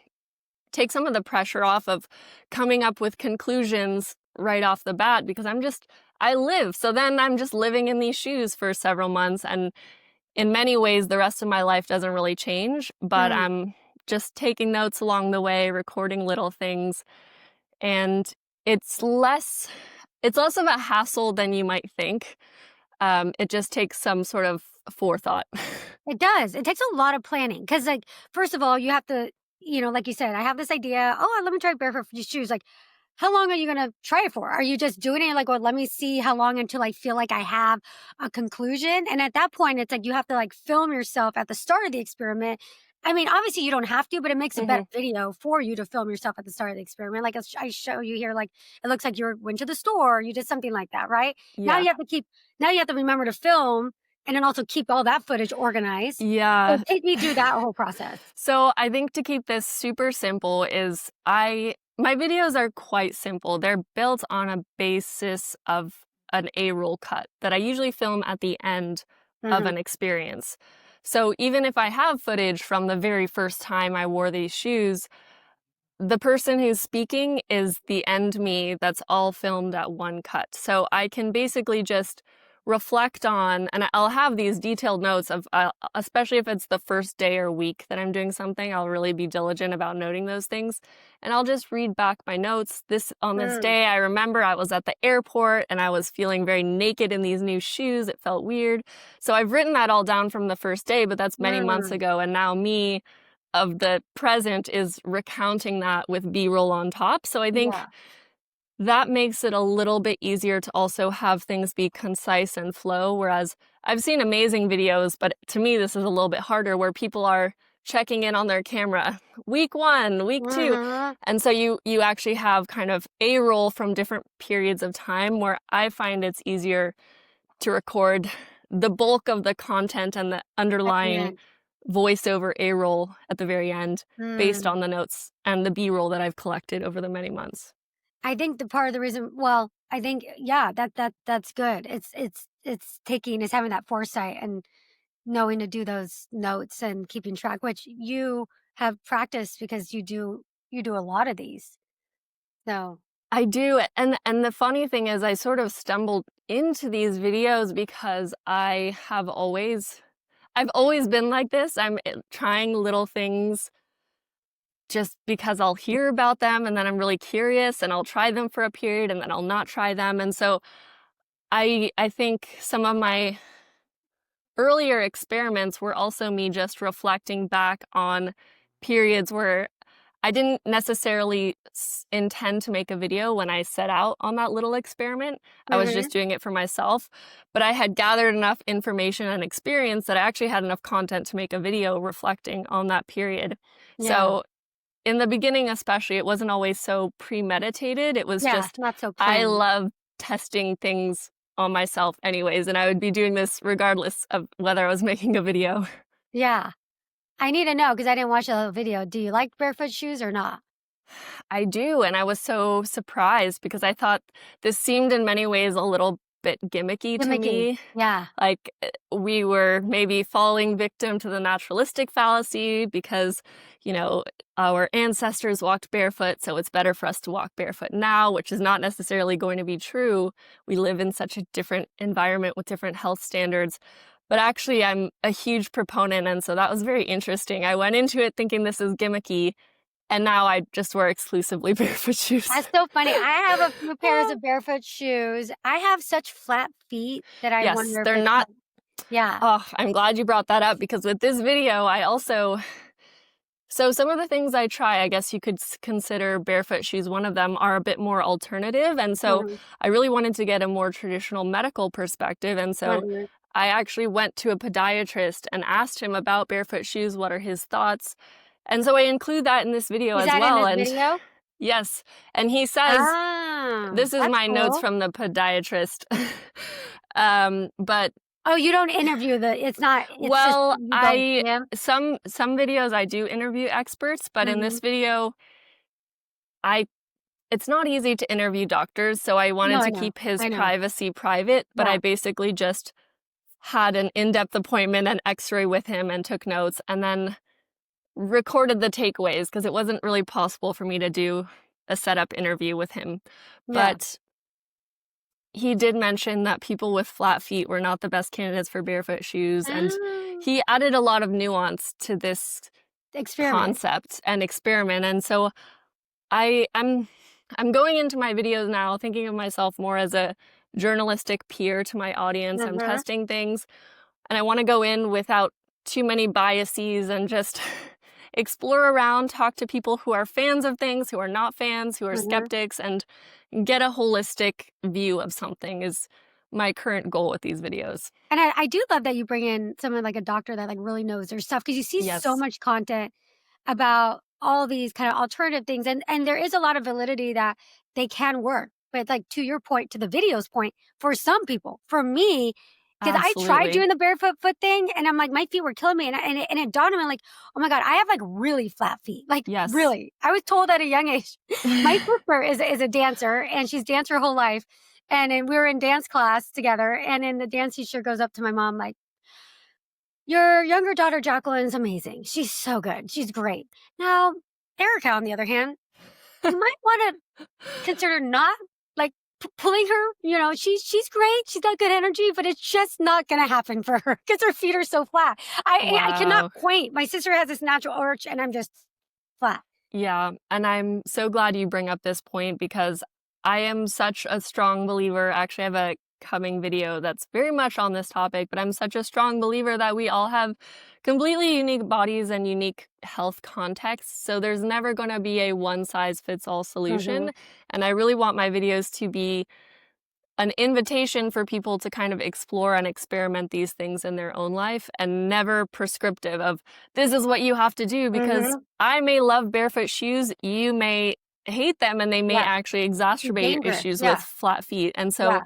B: take some of the pressure off of coming up with conclusions right off the bat, because I live. So then I'm just living in these shoes for several months, and in many ways, the rest of my life doesn't really change, but I'm just taking notes along the way, recording little things, and it's less of a hassle than you might think. It just takes some sort of forethought.
A: It does. It takes a lot of planning because, like, first of all, you have to, like you said, I have this idea. Oh, let me try barefoot shoes. Like, how long are you going to try it for? Are you just doing it like, well, let me see how long until I feel like I have a conclusion? And at that point, it's like you have to like film yourself at the start of the experiment. I mean, obviously you don't have to, but it makes a better video for you to film yourself at the start of the experiment. Like I show you here, like it looks like you went to the store, you did something like that, right?
B: Yeah.
A: Now you have to remember to film and then also keep all that footage organized.
B: Yeah.
A: So take me through that whole process.
B: So I think to keep this super simple is my videos are quite simple. They're built on a basis of an A-roll cut that I usually film at the end of an experience. So even if I have footage from the very first time I wore these shoes, the person who's speaking is the end me that's all filmed at one cut. So I can basically just reflect on, and I'll have these detailed notes of, especially if it's the first day or week that I'm doing something, I'll really be diligent about noting those things. And I'll just read back my notes. On this day, I remember I was at the airport and I was feeling very naked in these new shoes. It felt weird. So I've written that all down from the first day, but that's many months ago. And now me of the present is recounting that with B-roll on top. So I think that makes it a little bit easier to also have things be concise and flow. Whereas I've seen amazing videos, but to me, this is a little bit harder where people are checking in on their camera week 1, week 2. And so you actually have kind of a roll from different periods of time, where I find it's easier to record the bulk of the content and the underlying voiceover A-roll at the very end based on the notes and the B-roll that I've collected over the many months.
A: I think the part of the reason, well, I think, that's good. It's having that foresight and knowing to do those notes and keeping track, which you have practiced because you do a lot of these. So
B: I do. And the funny thing is I sort of stumbled into these videos because I've always been like this. I'm trying little things just because I'll hear about them and then I'm really curious and I'll try them for a period and then I'll not try them. And so I think some of my earlier experiments were also me just reflecting back on periods where I didn't necessarily intend to make a video when I set out on that little experiment. I was just doing it for myself, but I had gathered enough information and experience that I actually had enough content to make a video reflecting on that period. So in the beginning, especially, it wasn't always so premeditated. It was just,
A: not so planned.
B: I love testing things on myself anyways, and I would be doing this regardless of whether I was making a video.
A: Yeah. I need to know because I didn't watch the whole video. Do you like barefoot shoes or not?
B: I do, and I was so surprised because I thought this seemed in many ways a little bit gimmicky to me.
A: Yeah.
B: Like we were maybe falling victim to the naturalistic fallacy because, our ancestors walked barefoot, so it's better for us to walk barefoot now, which is not necessarily going to be true. We live in such a different environment with different health standards. But actually, I'm a huge proponent, and so that was very interesting. I went into it thinking this is gimmicky, and now I just wear exclusively barefoot shoes.
A: That's so funny. I have a few pairs of barefoot shoes. I have such flat feet that I
B: Yes,
A: wonder if
B: they're
A: it's
B: not.
A: Yeah.
B: Oh, I'm glad you brought that up, because with this video, so some of the things I try, I guess you could consider barefoot shoes. One of them are a bit more alternative. And so I really wanted to get a more traditional medical perspective. And so I actually went to a podiatrist and asked him about barefoot shoes. What are his thoughts? And so I include that in this video as well.
A: In this video?
B: Yes. And he says, this is my notes from the podiatrist. But
A: oh, you don't interview it's
B: well,
A: just,
B: some videos I do interview experts, but in this video, it's not easy to interview doctors, so I wanted to keep his privacy private, but I basically just had an in-depth appointment and x-ray with him and took notes and then recorded the takeaways because it wasn't really possible for me to do a setup interview with him. But he did mention that people with flat feet were not the best candidates for barefoot shoes. And he added a lot of nuance to this concept and experiment. And so I'm going into my videos now thinking of myself more as a journalistic peer to my audience. I'm testing things, and I want to go in without too many biases and just explore around, talk to people who are fans of things, who are not fans, who are skeptics, and get a holistic view of something is my current goal with these videos.
A: And I do love that you bring in someone like a doctor that like really knows their stuff, because you see so much content about all these kind of alternative things, and there is a lot of validity that they can work. But like to your point, to the video's point, for some people, for me, because I tried doing the barefoot foot thing, and I'm like, my feet were killing me, and it dawned on me like, oh my God, I have like really flat feet, like really. I was told at a young age. My sister is a dancer, and she's danced her whole life, and we were in dance class together, and then the dance teacher goes up to my mom like, your younger daughter Jacqueline's amazing. She's so good. She's great. Now, Erika, on the other hand, you might want to consider not like pulling her. You know, she's great. She's got good energy, but it's just not going to happen for her because her feet are so flat. I cannot point. My sister has this natural arch, and I'm just flat.
B: Yeah, and I'm so glad you bring up this point, because I am such a strong believer. Actually, I have a coming video that's very much on this topic, but I'm such a strong believer that we all have completely unique bodies and unique health contexts. So there's never going to be a one-size-fits-all solution. And I really want my videos to be an invitation for people to kind of explore and experiment these things in their own life, and never prescriptive of this is what you have to do, because I may love barefoot shoes, you may hate them, and they may actually exacerbate issues with flat feet. And so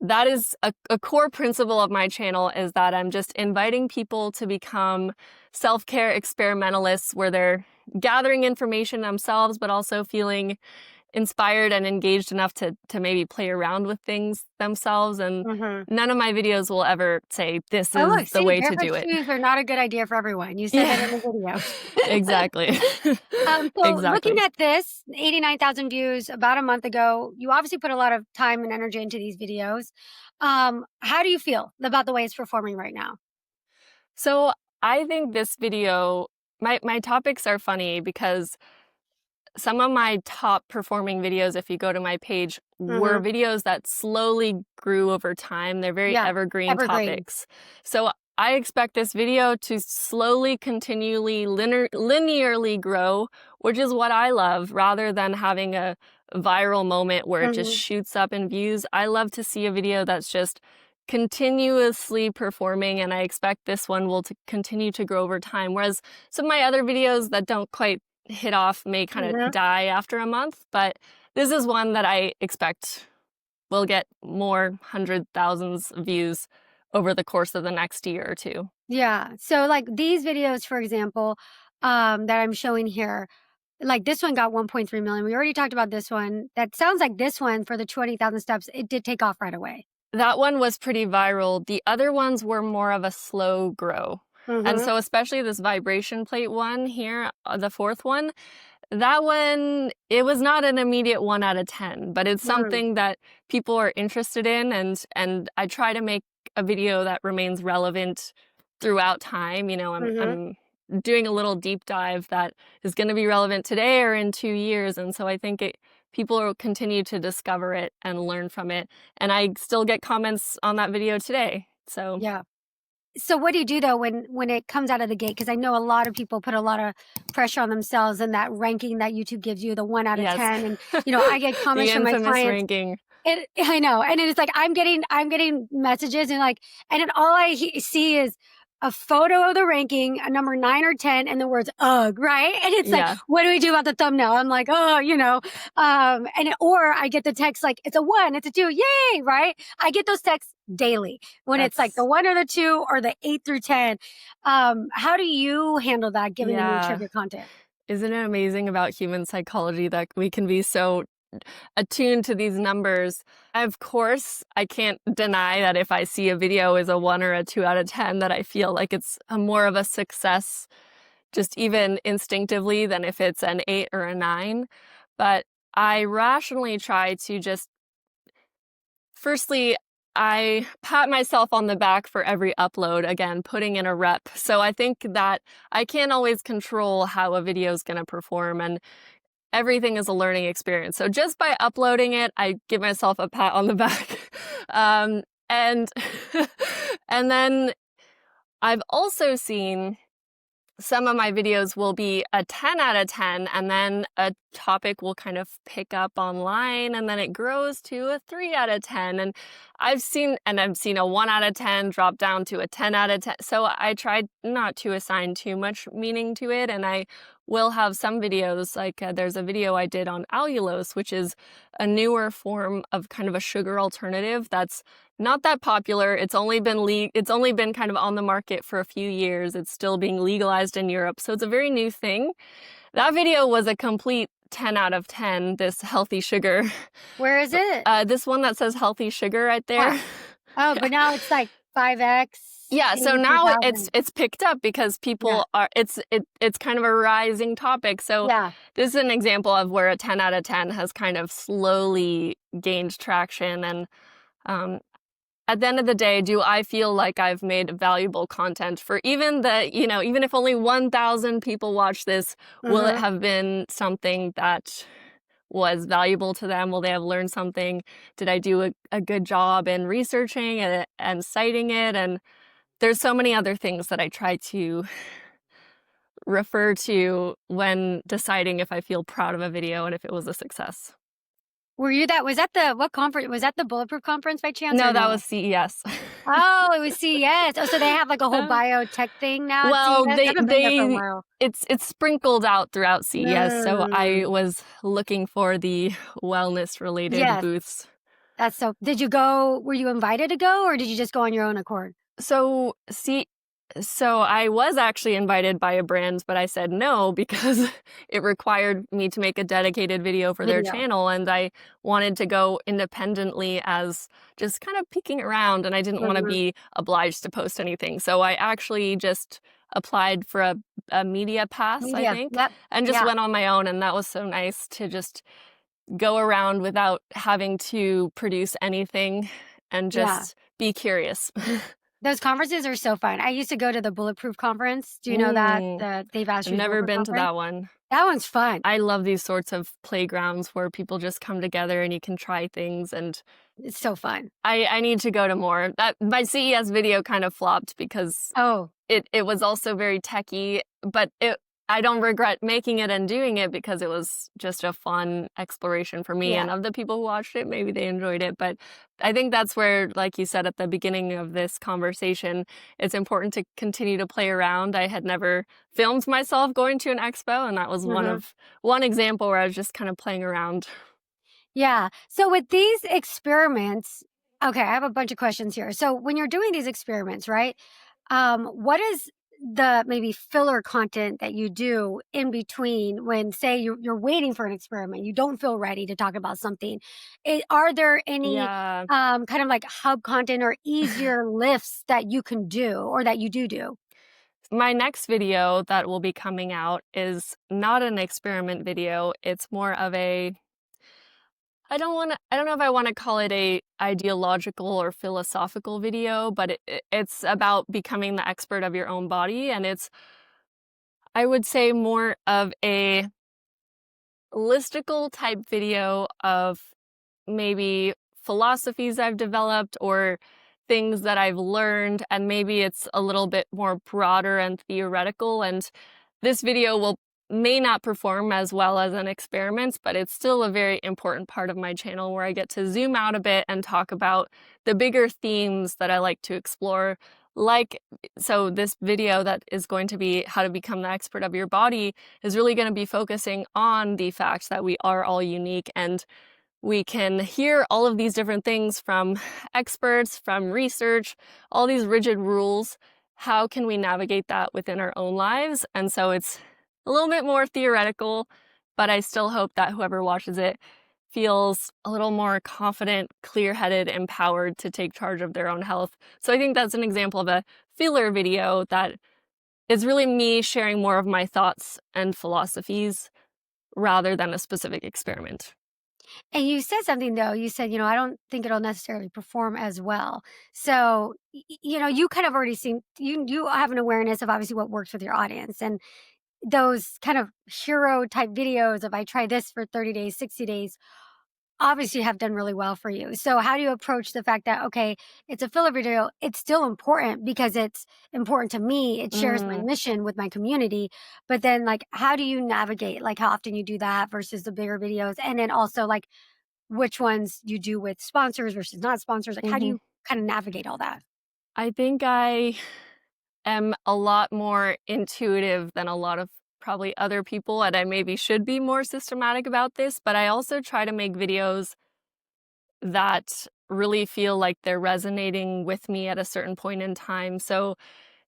B: that is a core principle of my channel, is that I'm just inviting people to become self-care experimentalists, where they're gathering information themselves, but also feeling inspired and engaged enough to maybe play around with things themselves. And none of my videos will ever say this is the way to do it.
A: Shoes are not a good idea for everyone. You said that in the video.
B: Exactly.
A: Looking at this, 89,000 views about a month ago, you obviously put a lot of time and energy into these videos. How do you feel about the way it's performing right now?
B: So I think this video, my topics are funny, because some of my top performing videos, if you go to my page, were videos that slowly grew over time. They're very evergreen topics. So I expect this video to slowly, continually, linearly grow, which is what I love, rather than having a viral moment where it just shoots up in views. I love to see a video that's just continuously performing, and I expect this one will continue to grow over time. Whereas some of my other videos that don't quite hit off may kind of die after a month, but this is one that I expect will get more thousands of views over the course of the next year or two.
A: Yeah. So like these videos, for example, that I'm showing here, like this one got 1.3 million. We already talked about this one. That sounds like this one, for the 20,000 steps, it did take off right away.
B: That one was pretty viral. The other ones were more of a slow grow. And so especially this vibration plate one here, the fourth one, that one, it was not an immediate 1 out of 10, but it's something that people are interested in. And I try to make a video that remains relevant throughout time. You know, I'm doing a little deep dive that is going to be relevant today or in 2 years. And so I think people will continue to discover it and learn from it. And I still get comments on that video today. So
A: Yeah. So what do you do though when it comes out of the gate? Because I know a lot of people put a lot of pressure on themselves and that ranking that YouTube gives you, the 1 out of
B: yes,
A: 10. And I get
B: the
A: comments from my
B: infamous
A: clients.
B: ranking.
A: I know, and it's like I'm getting messages and then all I see is a photo of the ranking, a number 9 or 10, and the words "ugh," right? And it's like,
B: Yeah.
A: what do we do about the thumbnail? I'm like, oh, or I get the text like it's a 1, it's a 2, yay, right? I get those texts daily when it's like the 1 or the 2 or the 8 through 10. How do you handle that given the nature of your content?
B: Isn't it amazing about human psychology that we can be so attuned to these numbers? Of course, I can't deny that if I see a video is a 1 or a 2 out of 10, that I feel like it's more of a success, just even instinctively, than if it's an 8 or a 9. But I rationally try to just, firstly, I pat myself on the back for every upload, again, putting in a rep. So I think that I can't always control how a video is going to perform, and everything is a learning experience. So just by uploading it, I give myself a pat on the back. And and then I've also seen some of my videos will be a 10 out of 10, and then a topic will kind of pick up online, and then it grows to a 3 out of 10. And I've seen a 1 out of 10 drop down to a 10 out of 10. So I tried not to assign too much meaning to it. And I will have some videos, like there's a video I did on allulose, which is a newer form of kind of a sugar alternative that's not that popular. It's only been kind of on the market for a few years. It's still being legalized in Europe. So it's a very new thing. That video was a complete 10 out of 10, this healthy sugar.
A: Where is it?
B: This one that says healthy sugar right there.
A: Oh, but now it's like 5x.
B: Yeah, so now
A: 83,000.
B: it's picked up because people are, it's kind of a rising topic. So this is an example of where a 10 out of 10 has kind of slowly gained traction. And at the end of the day, do I feel like I've made valuable content for even even if only 1,000 people watch this, will it have been something that was valuable to them? Will they have learned something? Did I do a good job in researching and citing it? And there's so many other things that I try to refer to when deciding if I feel proud of a video and if it was a success.
A: Was that what conference? Was that the Bulletproof conference by chance?
B: No, that was CES.
A: Oh, it was CES. Oh, so they have like a whole biotech thing now.
B: Well,
A: CES?
B: it's sprinkled out throughout CES. So I was looking for the wellness related booths.
A: Did you go? Were you invited to go, or did you just go on your own accord?
B: So I was actually invited by a brand, but I said no because it required me to make a dedicated video for their channel, and I wanted to go independently as just kind of peeking around, and I didn't want to be obliged to post anything. So I actually just applied for a media pass, I think, and just went on my own, and that was so nice to just go around without having to produce anything and just be curious.
A: Those conferences are so fun. I used to go to the Bulletproof conference. Do you know that they've asked you?
B: I've never been to that one.
A: That one's fun.
B: I love these sorts of playgrounds where people just come together and you can try things, and
A: it's so fun.
B: I need to go to more. My CES video kind of flopped because it was also very techy, but I don't regret making it and doing it because it was just a fun exploration for me. And of the people who watched it, maybe they enjoyed it. But I think that's where, like you said at the beginning of this conversation, it's important to continue to play around. I had never filmed myself going to an expo, and that was one example where I was just kind of playing around.
A: Yeah. So with these experiments, okay, I have a bunch of questions here. So when you're doing these experiments, right, what is the maybe filler content that you do in between when, say, you're waiting for an experiment, you don't feel ready to talk about something? Are there any kind of like hub content or easier lifts that you can do or that you do?
B: My next video that will be coming out is not an experiment video. It's more of I don't know if I want to call it a ideological or philosophical video, but it's about becoming the expert of your own body. And it's, I would say, more of a listicle type video of maybe philosophies I've developed or things that I've learned, and maybe it's a little bit more broader and theoretical. And this video may not perform as well as an experiment, but it's still a very important part of my channel where I get to zoom out a bit and talk about the bigger themes that I like to explore. So this video that is going to be how to become the expert of your body is really going to be focusing on the fact that we are all unique, and we can hear all of these different things from experts, from research, all these rigid rules. How can we navigate that within our own lives? And so it's a little bit more theoretical, but I still hope that whoever watches it feels a little more confident, clear-headed, empowered to take charge of their own health. So I think that's an example of a filler video that is really me sharing more of my thoughts and philosophies rather than a specific experiment.
A: And you said something though. You said, I don't think it'll necessarily perform as well. So, you kind of already seen you have an awareness of obviously what works with your audience, and those kind of hero type videos of I try this for 30 days, 60 days, obviously have done really well for you. So how do you approach the fact that, okay, it's a filler video, it's still important because it's important to me, it shares my mission with my community, but then like, how do you navigate, like how often you do that versus the bigger videos? And then also like which ones you do with sponsors versus not sponsors? Like, how do you kind of navigate all that?
B: I think I am a lot more intuitive than a lot of probably other people, and I maybe should be more systematic about this, but I also try to make videos that really feel like they're resonating with me at a certain point in time. So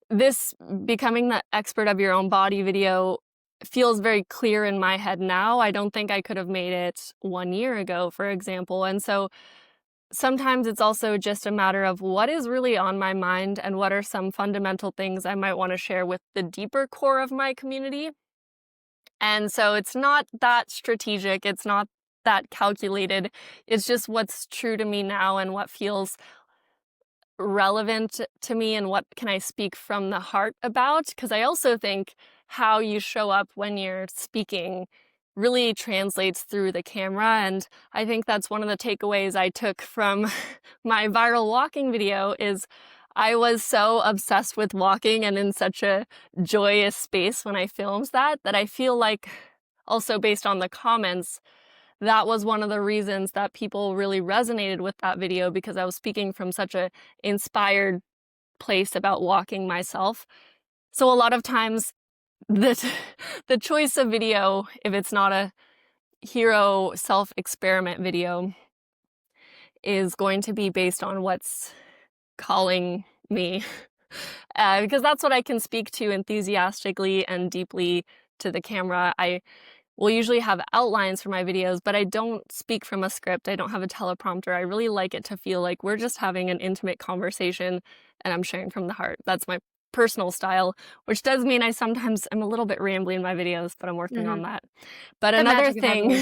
B: this becoming the expert of your own body video feels very clear in my head now. I don't think I could have made it 1 year ago, for example. And so sometimes it's also just a matter of what is really on my mind and what are some fundamental things I might want to share with the deeper core of my community. And so it's not that strategic, it's not that calculated. It's just what's true to me now and what feels relevant to me and what can I speak from the heart about. Because I also think how you show up when you're speaking really translates through the camera. And I think that's one of the takeaways I took from my viral walking video is I was so obsessed with walking and in such a joyous space when I filmed that I feel like also based on the comments, that was one of the reasons that people really resonated with that video, because I was speaking from such a inspired place about walking myself. So a lot of times the choice of video, if it's not a hero self-experiment video, is going to be based on what's calling me. Because that's what I can speak to enthusiastically and deeply to the camera. I will usually have outlines for my videos, but I don't speak from a script. I don't have a teleprompter. I really like it to feel like we're just having an intimate conversation and I'm sharing from the heart. That's my personal style, which does mean I sometimes am a little bit rambly in my videos, but I'm working on that. But another thing,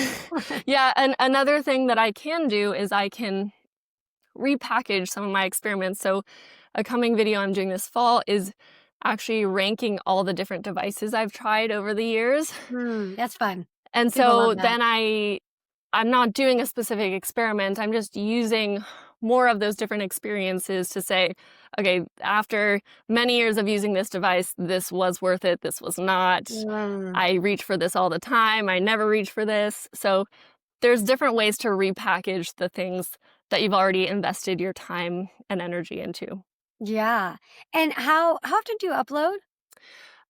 B: and another thing that I can do is I can repackage some of my experiments. So a coming video I'm doing this fall is actually ranking all the different devices I've tried over the years.
A: That's fun.
B: And so then I'm not doing a specific experiment. I'm just using more of those different experiences to say, okay, after many years of using this device, this was worth it, this was not. I reach for this all the time, I never reach for this. So there's different ways to repackage the things that you've already invested your time and energy into.
A: Yeah. And how often do you upload?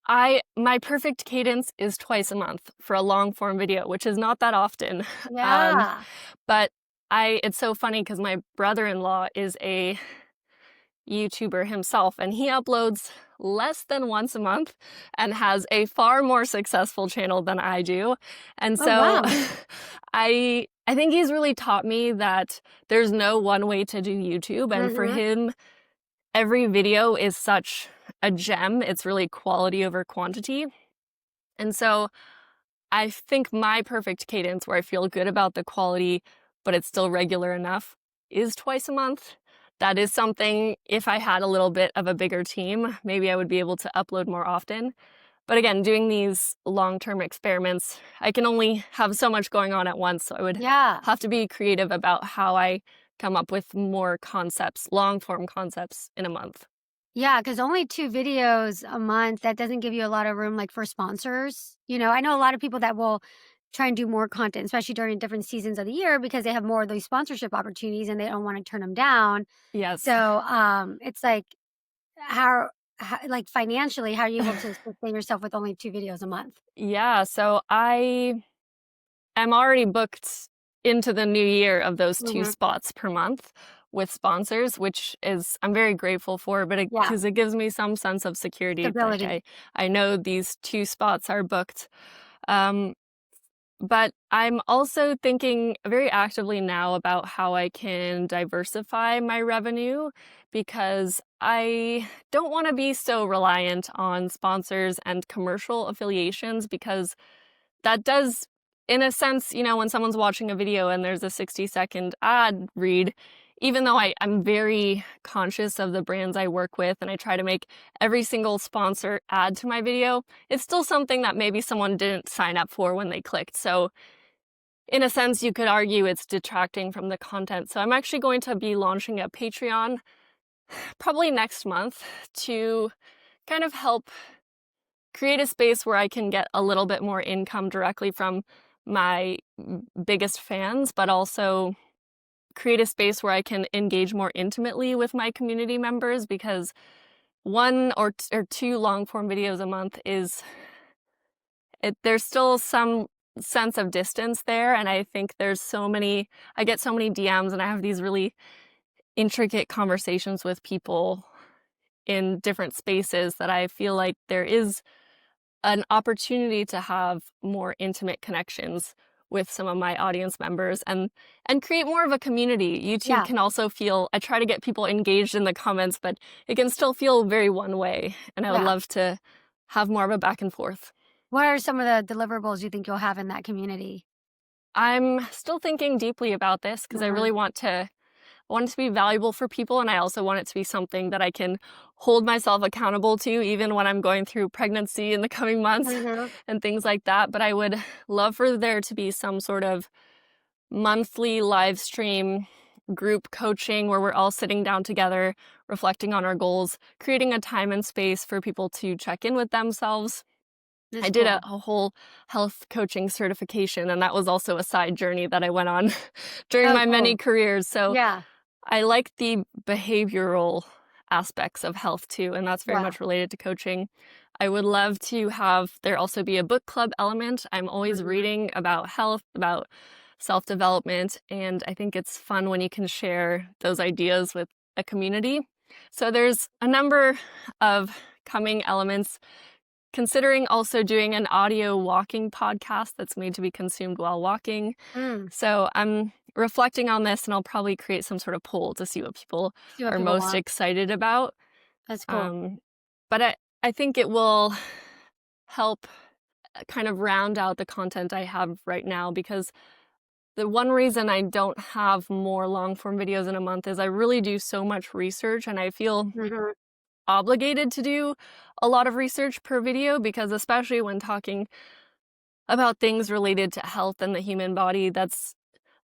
B: My perfect cadence is twice a month for a long form video, which is not that often.
A: Yeah.
B: But it's so funny because my brother-in-law is a YouTuber himself, and he uploads less than once a month and has a far more successful channel than I do. And so
A: wow.
B: I think he's really taught me that there's no one way to do YouTube. And for him, every video is such a gem. It's really quality over quantity. And so I think my perfect cadence where I feel good about the quality but it's still regular enough, is twice a month. That is something, if I had a little bit of a bigger team, maybe I would be able to upload more often. But again, doing these long-term experiments, I can only have so much going on at once, so I would have to be creative about how I come up with more concepts, long-form concepts in a month.
A: Yeah, because only 2 videos a month, that doesn't give you a lot of room, like, for sponsors. You know, I know a lot of people that will try and do more content, especially during different seasons of the year, because they have more of these sponsorship opportunities and they don't want to turn them down.
B: Yes.
A: So, it's like, how like, financially, how are you able to sustain yourself with only 2 videos a month?
B: Yeah, so I am already booked into the new year of those 2 spots per month with sponsors, which is I'm very grateful for, but because it gives me some sense of security.
A: Stability.
B: Like I know these 2 spots are booked. But I'm also thinking very actively now about how I can diversify my revenue, because I don't want to be so reliant on sponsors and commercial affiliations, because that does, in a sense, you know, when someone's watching a video and there's a 60-second ad read, even though I'm very conscious of the brands I work with and I try to make every single sponsor add to my video, it's still something that maybe someone didn't sign up for when they clicked. So in a sense, you could argue it's detracting from the content. So I'm actually going to be launching a Patreon probably next month to kind of help create a space where I can get a little bit more income directly from my biggest fans, but also create a space where I can engage more intimately with my community members, because 1 or 2 long form videos a month there's still some sense of distance there. And I think I get so many DMs and I have these really intricate conversations with people in different spaces that I feel like there is an opportunity to have more intimate connections with some of my audience members and create more of a community. YouTube can also feel, I try to get people engaged in the comments, but it can still feel very one way. And I would love to have more of a back and forth.
A: What are some of the deliverables you think you'll have in that community?
B: I'm still thinking deeply about this, because I really want it to be valuable for people, and I also want it to be something that I can hold myself accountable to, even when I'm going through pregnancy in the coming months and things like that. But I would love for there to be some sort of monthly live stream group coaching where we're all sitting down together, reflecting on our goals, creating a time and space for people to check in with themselves. I did a whole health coaching certification, and that was also a side journey that I went on during my many careers. So I like the behavioral aspects of health too, and that's very much related to coaching. I would love to have there also be a book club element. I'm always reading about health, about self-development, and I think it's fun when you can share those ideas with a community. So there's a number of coming elements, considering also doing an audio walking podcast that's made to be consumed while walking. So I'm reflecting on this, and I'll probably create some sort of poll to see what people are most excited about.
A: That's cool.
B: But I think it will help kind of round out the content I have right now, because the one reason I don't have more long form videos in a month is I really do so much research, and I feel obligated to do a lot of research per video, because especially when talking about things related to health and the human body, that's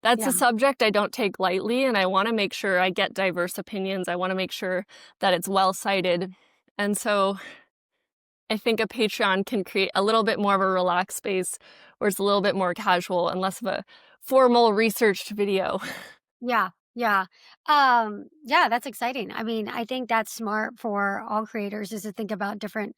B: a subject I don't take lightly, and I want to make sure I get diverse opinions. I want to make sure that it's well cited. And so I think a Patreon can create a little bit more of a relaxed space where it's a little bit more casual and less of a formal researched video.
A: Yeah, that's exciting. I mean, I think that's smart for all creators, is to think about different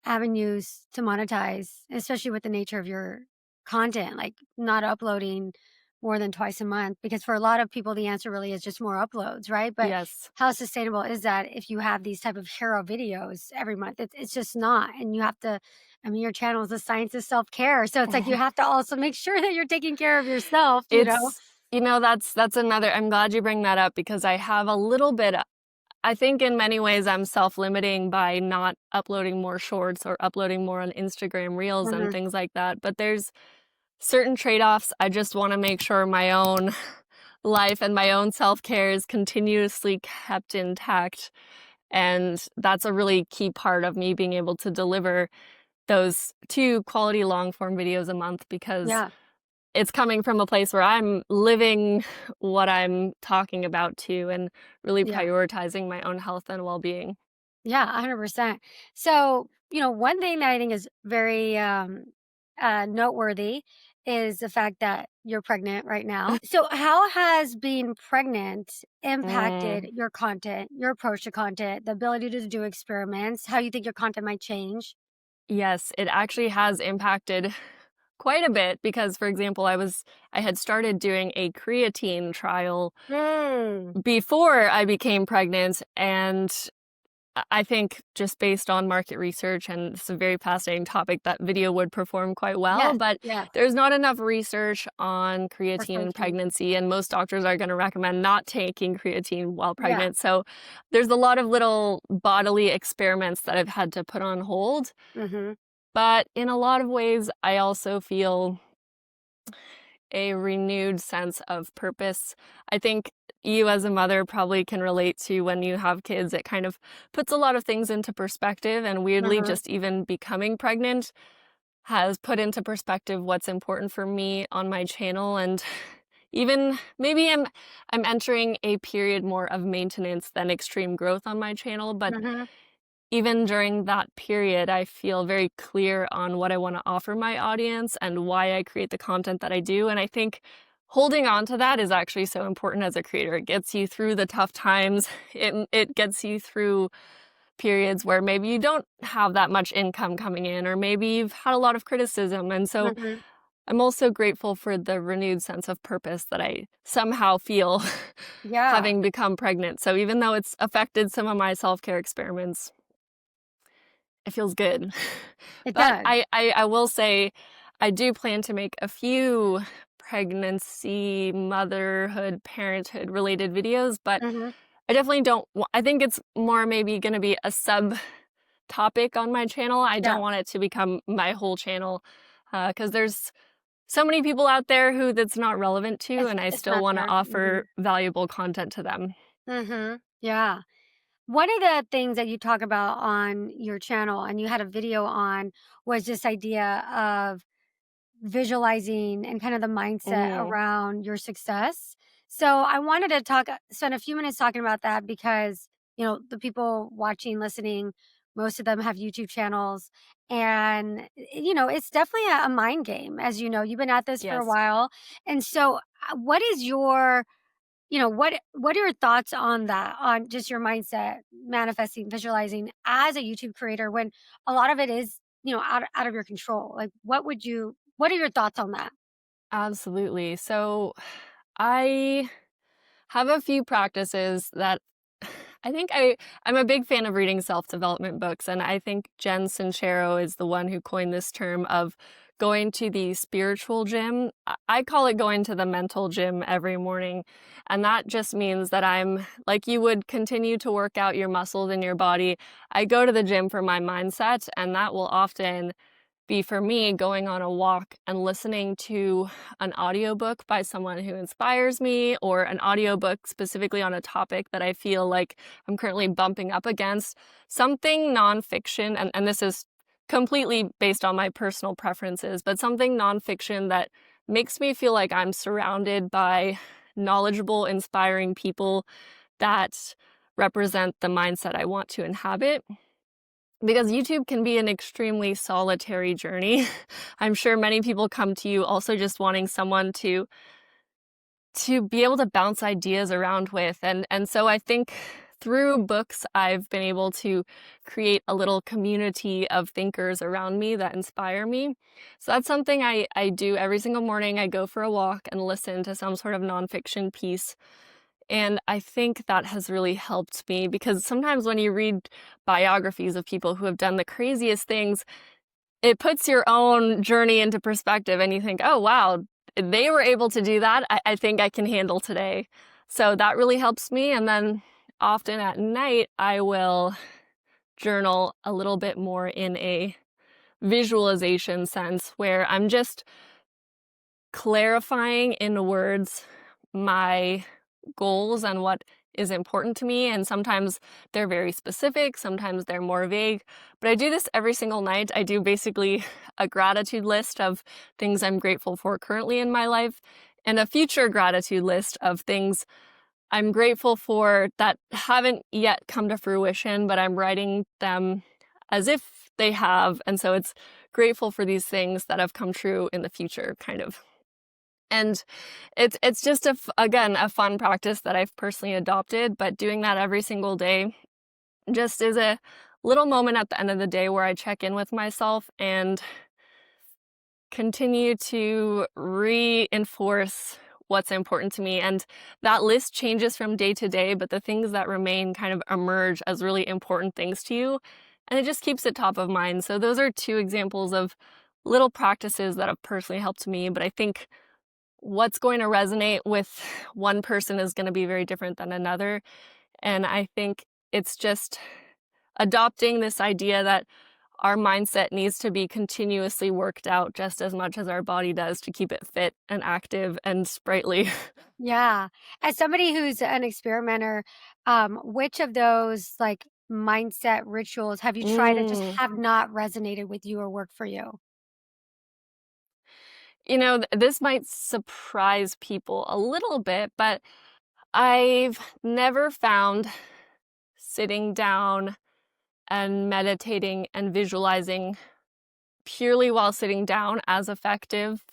A: avenues to monetize, especially with the nature of your content, like not uploading more than twice a month, because for a lot of people, the answer really is just more uploads, right? But how sustainable is that if you have these type of hero videos every month? It's just not. And you have to, I mean, your channel is the science of self-care. So it's like, you have to also make sure that you're taking care of yourself, you know?
B: You know, that's another, I'm glad you bring that up, because I have a little bit, I think in many ways I'm self-limiting by not uploading more shorts or uploading more on Instagram Reels and things like that. But there's certain trade-offs. I just want to make sure my own life and my own self-care is continuously kept intact. And that's a really key part of me being able to deliver those 2 quality long form videos a month, because
A: Yeah.
B: it's coming from a place where I'm living what I'm talking about too, and really
A: Yeah.
B: prioritizing my own health and well-being.
A: Yeah, 100%. So, one thing that I think is very noteworthy is the fact that you're pregnant right now. So, how has being pregnant impacted
B: Mm.
A: your content, your approach to content, the ability to do experiments, how you think your content might change?
B: Yes, it actually has impacted quite a bit because, for example, I had started doing a creatine trial
A: Mm.
B: before I became pregnant, and I think just based on market research, and it's a very fascinating topic, that video would perform quite well,
A: Yes,
B: but
A: yes,
B: there's not enough research on
A: for
B: creatine in
A: protein.
B: pregnancy, and most doctors are going to recommend not taking creatine while
A: Yeah.
B: pregnant. So there's a lot of little bodily experiments that I've had to put on hold.
A: Hmm.
B: But in a lot of ways, I also feel a renewed sense of purpose. I think you as a mother probably can relate to when you have kids. It kind of puts a lot of things into perspective, and weirdly,
A: Hmm.
B: just even becoming pregnant has put into perspective what's important for me on my channel. And even maybe I'm entering a period more of maintenance than extreme growth on my channel, but
A: Hmm.
B: even during that period, I feel very clear on what I want to offer my audience and why I create the content that I do. And I think holding on to that is actually so important as a creator. It gets you through the tough times. It gets you through periods where maybe you don't have that much income coming in, or maybe you've had a lot of criticism. And so
A: Hmm.
B: I'm also grateful for the renewed sense of purpose that I somehow feel
A: Yeah,
B: having become pregnant. So even though it's affected some of my self-care experiments, it feels good.
A: it
B: But
A: does.
B: I will say I do plan to make a few pregnancy, motherhood, parenthood related videos, but
A: Hmm.
B: I definitely don't I think it's more maybe gonna be a subtopic on my channel. I
A: Yeah,
B: don't want it to become my whole channel, because there's so many people out there who that's not relevant to, and I
A: it's
B: still
A: not
B: wanna
A: there.
B: offer valuable content to them.
A: Hmm. Yeah. One of the things that you talk about on your channel, and you had a video on, was this idea of visualizing and kind of the mindset
B: Mm,
A: around your success. So I wanted to spend a few minutes talking about that because, the people watching, listening, most of them have YouTube channels. And, it's definitely a mind game. As you know, you've been at this for a
B: yes.
A: while. And so, what is what are your thoughts on that, on just your mindset, manifesting, visualizing as a YouTube creator when a lot of it is, out of your control? Like, what are your thoughts on that?
B: Absolutely. So I have a few practices that I think I'm a big fan of reading self-development books, and I think Jen Sincero is the one who coined this term of going to the spiritual gym. I call it going to the mental gym every morning, and that just means that I'm like you would continue to work out your muscles in your body. I go to the gym for my mindset, and that will often be for me going on a walk and listening to an audiobook by someone who inspires me, or an audiobook specifically on a topic that I feel like I'm currently bumping up against. Something nonfiction, and this is completely based on my personal preferences, but something nonfiction that makes me feel like I'm surrounded by knowledgeable, inspiring people that represent the mindset I want to inhabit. Because YouTube can be an extremely solitary journey. I'm sure many people come to you also just wanting someone to be able to bounce ideas around with. And so I think through books I've been able to create a little community of thinkers around me that inspire me. So that's something I do every single morning. I go for a walk and listen to some sort of nonfiction piece. And I think that has really helped me, because sometimes when you read biographies of people who have done the craziest things, it puts your own journey into perspective and you think, oh, wow, they were able to do that. I think I can handle today. So that really helps me. And then often at night, I will journal a little bit more in a visualization sense where I'm just clarifying in words my goals and what is important to me. And sometimes they're very specific, sometimes they're more vague. But I do this every single night. I do basically a gratitude list of things I'm grateful for currently in my life and a future gratitude list of things I'm grateful for that haven't yet come to fruition, but I'm writing them as if they have. And so it's grateful for these things that have come true in the future, kind of. And it's just again a fun practice that I've personally adopted, but doing that every single day just is a little moment at the end of the day where I check in with myself and continue to reinforce what's important to me. And that list changes from day to day, but the things that remain kind of emerge as really important things to you. And it just keeps it top of mind. So those are two examples of little practices that have personally helped me. But I think what's going to resonate with one person is going to be very different than another. And I think it's just adopting this idea that our mindset needs to be continuously worked out just as much as our body does to keep it fit and active and sprightly.
A: Yeah. As somebody who's an experimenter, which of those like mindset rituals have you tried and just
B: Mm.
A: have not resonated with you or worked for you?
B: You know, this might surprise people a little bit, but I've never found sitting down and meditating and visualizing purely while sitting down as effective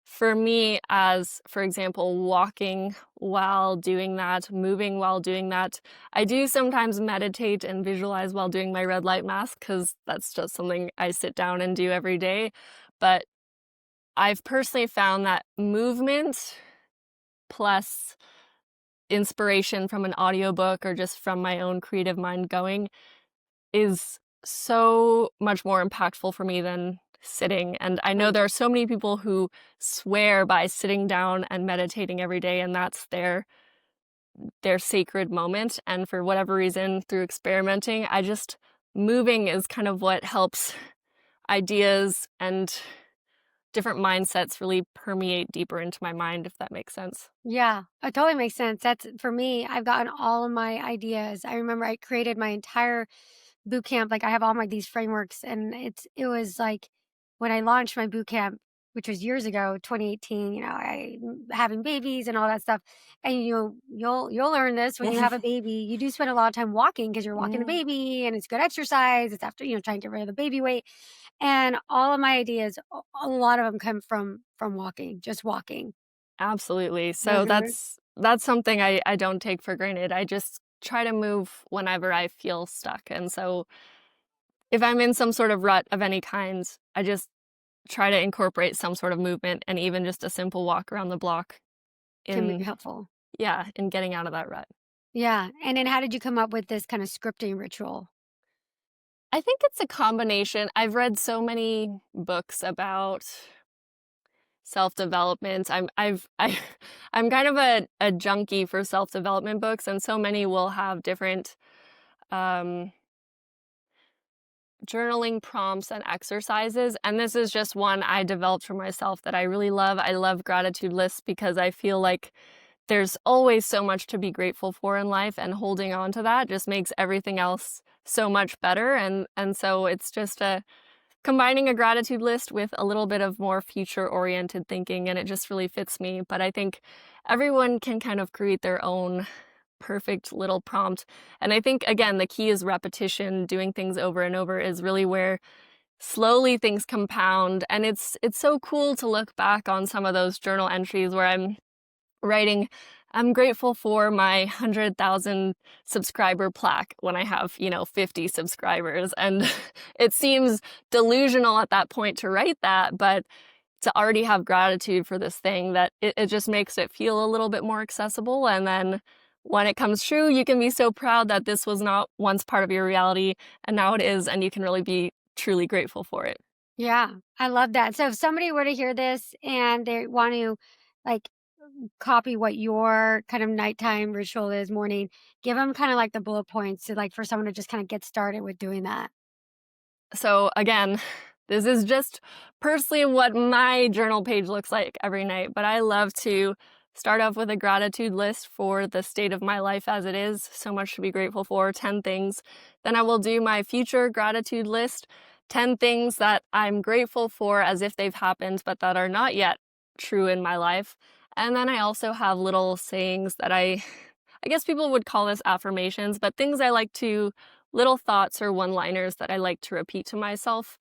B: for me as, for example, walking while doing that, moving while doing that. I do sometimes meditate and visualize while doing my red light mask because that's just something I sit down and do every day. But I've personally found that movement plus inspiration from an audiobook or just from my own creative mind going is so much more impactful for me than sitting. And I know
A: Right.
B: there are so many people who swear by sitting down and meditating every day, and that's their sacred moment. And for whatever reason, through experimenting, I just moving is kind of what helps ideas and different mindsets really permeate deeper into my mind, if that makes sense.
A: Yeah, it totally makes sense. That's for me, I've gotten all of my ideas. I remember I created my entire boot camp. Like I have all my these frameworks and it was like when I launched my boot camp, which was years ago, 2018, having babies and all that stuff. And you'll learn this when you have a baby. You do spend a lot of time walking because you're walking the
B: Mm,
A: baby and it's good exercise. It's after, trying to get rid of the baby weight. And all of my ideas, a lot of them come from walking, just walking.
B: absolutely. So
A: Mhm.
B: that's something I don't take for granted. I just try to move whenever I feel stuck. And so if I'm in some sort of rut of any kind, I just try to incorporate some sort of movement and even just a simple walk around the block
A: Can be
B: in,
A: helpful.
B: yeah, in getting out of that rut.
A: Yeah. And then how did you come up with this kind of scripting ritual?
B: I think it's a combination. I've read so many books about self-development. I'm kind of a junkie for self-development books, and so many will have different um, journaling prompts and exercises. And this is just one I developed for myself that I really love. I love gratitude lists because I feel like there's always so much to be grateful for in life, and holding on to that just makes everything else so much better. And so it's just combining a gratitude list with a little bit of more future oriented thinking, and it just really fits me. But I think everyone can kind of create their own perfect little prompt. And I think again the key is repetition. Doing things over and over is really where slowly things compound. And it's so cool to look back on some of those journal entries where I'm writing, I'm grateful for my 100,000 subscriber plaque when I have, 50 subscribers. And it seems delusional at that point to write that, but to already have gratitude for this thing, that it just makes it feel a little bit more accessible. And then when it comes true, you can be so proud that this was not once part of your reality and now it is, and you can really be truly grateful for it.
A: Yeah, I love that. So if somebody were to hear this and they want to like copy what your kind of nighttime ritual is morning, give them kind of like the bullet points to like for someone to just kind of get started with doing that.
B: So again, this is just personally what my journal page looks like every night, but I love to start off with a gratitude list for the state of my life as it is. So much to be grateful for, 10 things. Then I will do my future gratitude list, 10 things that I'm grateful for as if they've happened, but that are not yet true in my life. And then I also have little sayings that I guess people would call this affirmations, but things I like to, little thoughts or one-liners that I like to repeat to myself.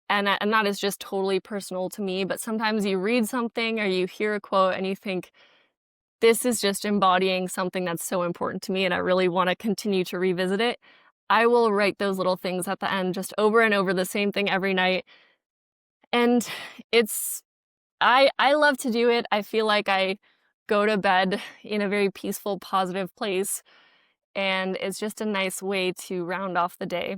B: And that is just totally personal to me. But sometimes you read something or you hear a quote and you think, this is just embodying something that's so important to me and I really want to continue to revisit it. I will write those little things at the end, just over and over, the same thing every night. And I love to do it. I feel like I go to bed in a very peaceful, positive place. And it's just a nice way to round off the day.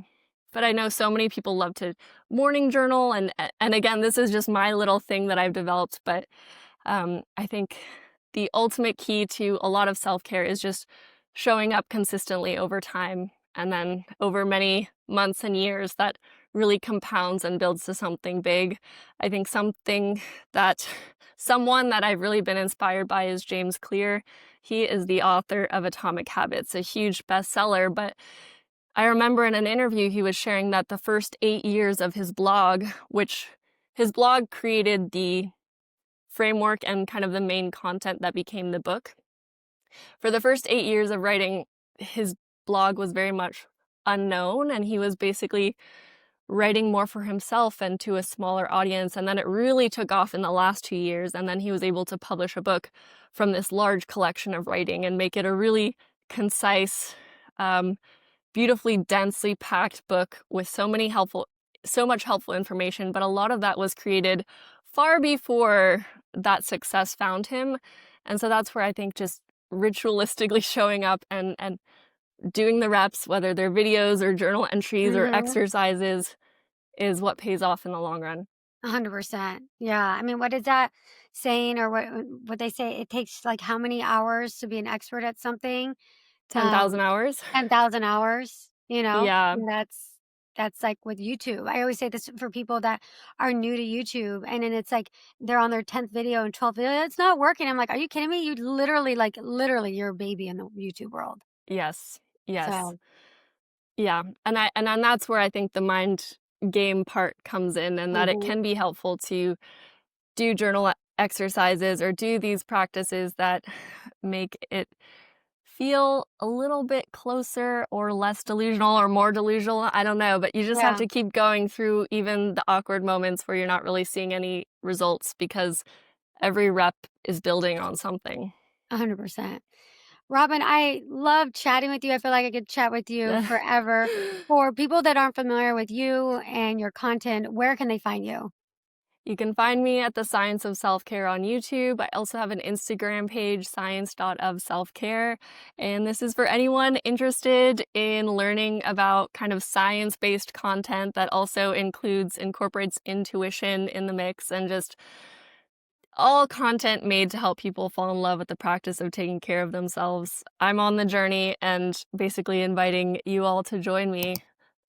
B: But I know so many people love to morning journal. And again, this is just my little thing that I've developed. But I think the ultimate key to a lot of self-care is just showing up consistently over time. And then over many months and years, that really compounds and builds to something big. I think someone that I've really been inspired by is James Clear. He is the author of Atomic Habits, a huge bestseller, but I remember in an interview he was sharing that the first 8 years of his blog, which his blog created the framework and kind of the main content that became the book. For the first 8 years of writing, his blog was very much unknown, and he was basically writing more for himself and to a smaller audience. And then it really took off in the last 2 years. And then he was able to publish a book from this large collection of writing and make it a really concise, beautifully densely packed book with so much helpful information. But a lot of that was created far before that success found him. And so that's where I think just ritualistically showing up and doing the reps, whether they're videos or journal entries or exercises, is what pays off in the long run.
A: 100%. Yeah. I mean, what is that saying, or what they say? It takes like how many hours to be an expert at something?
B: 10,000 hours.
A: 10,000 hours,
B: Yeah.
A: And that's like with YouTube. I always say this for people that are new to YouTube, and then it's like they're on their 10th video and 12th video. It's not working. I'm like, are you kidding me? You literally, you're a baby in the YouTube world.
B: Yes. Yes.
A: So,
B: yeah. And then that's where I think the mind game part comes in, and that it can be helpful to do journal exercises or do these practices that make it feel a little bit closer or less delusional or more delusional. I don't know, but you just have to keep going through even the awkward moments where you're not really seeing any results, because every rep is building on something.
A: 100%. Robin, I love chatting with you. I feel like I could chat with you forever. For people that aren't familiar with you and your content, where can they find you?
B: You can find me at The Science of Self-Care on YouTube. I also have an Instagram page, science.ofselfcare. And this is for anyone interested in learning about kind of science-based content that also incorporates intuition in the mix, and just all content made to help people fall in love with the practice of taking care of themselves. I'm on the journey and basically inviting you all to join me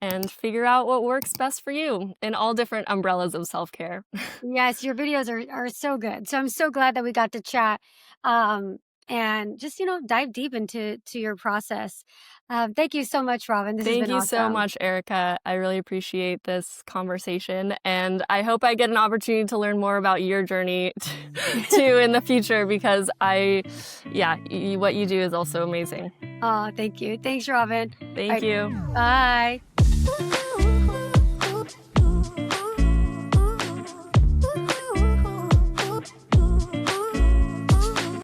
B: and figure out what works best for you in all different umbrellas of self-care.
A: Yes, your videos are so good. So I'm so glad that we got to chat and just, dive deep into your process. Thank you so much, Robin. This has been
B: Thank you
A: awesome.
B: so much, Erika. I really appreciate this conversation, and I hope I get an opportunity to learn more about your journey too in the future, because what you do is also amazing.
A: Oh, thank you. Thanks, Robin.
B: Thank you.
A: Bye.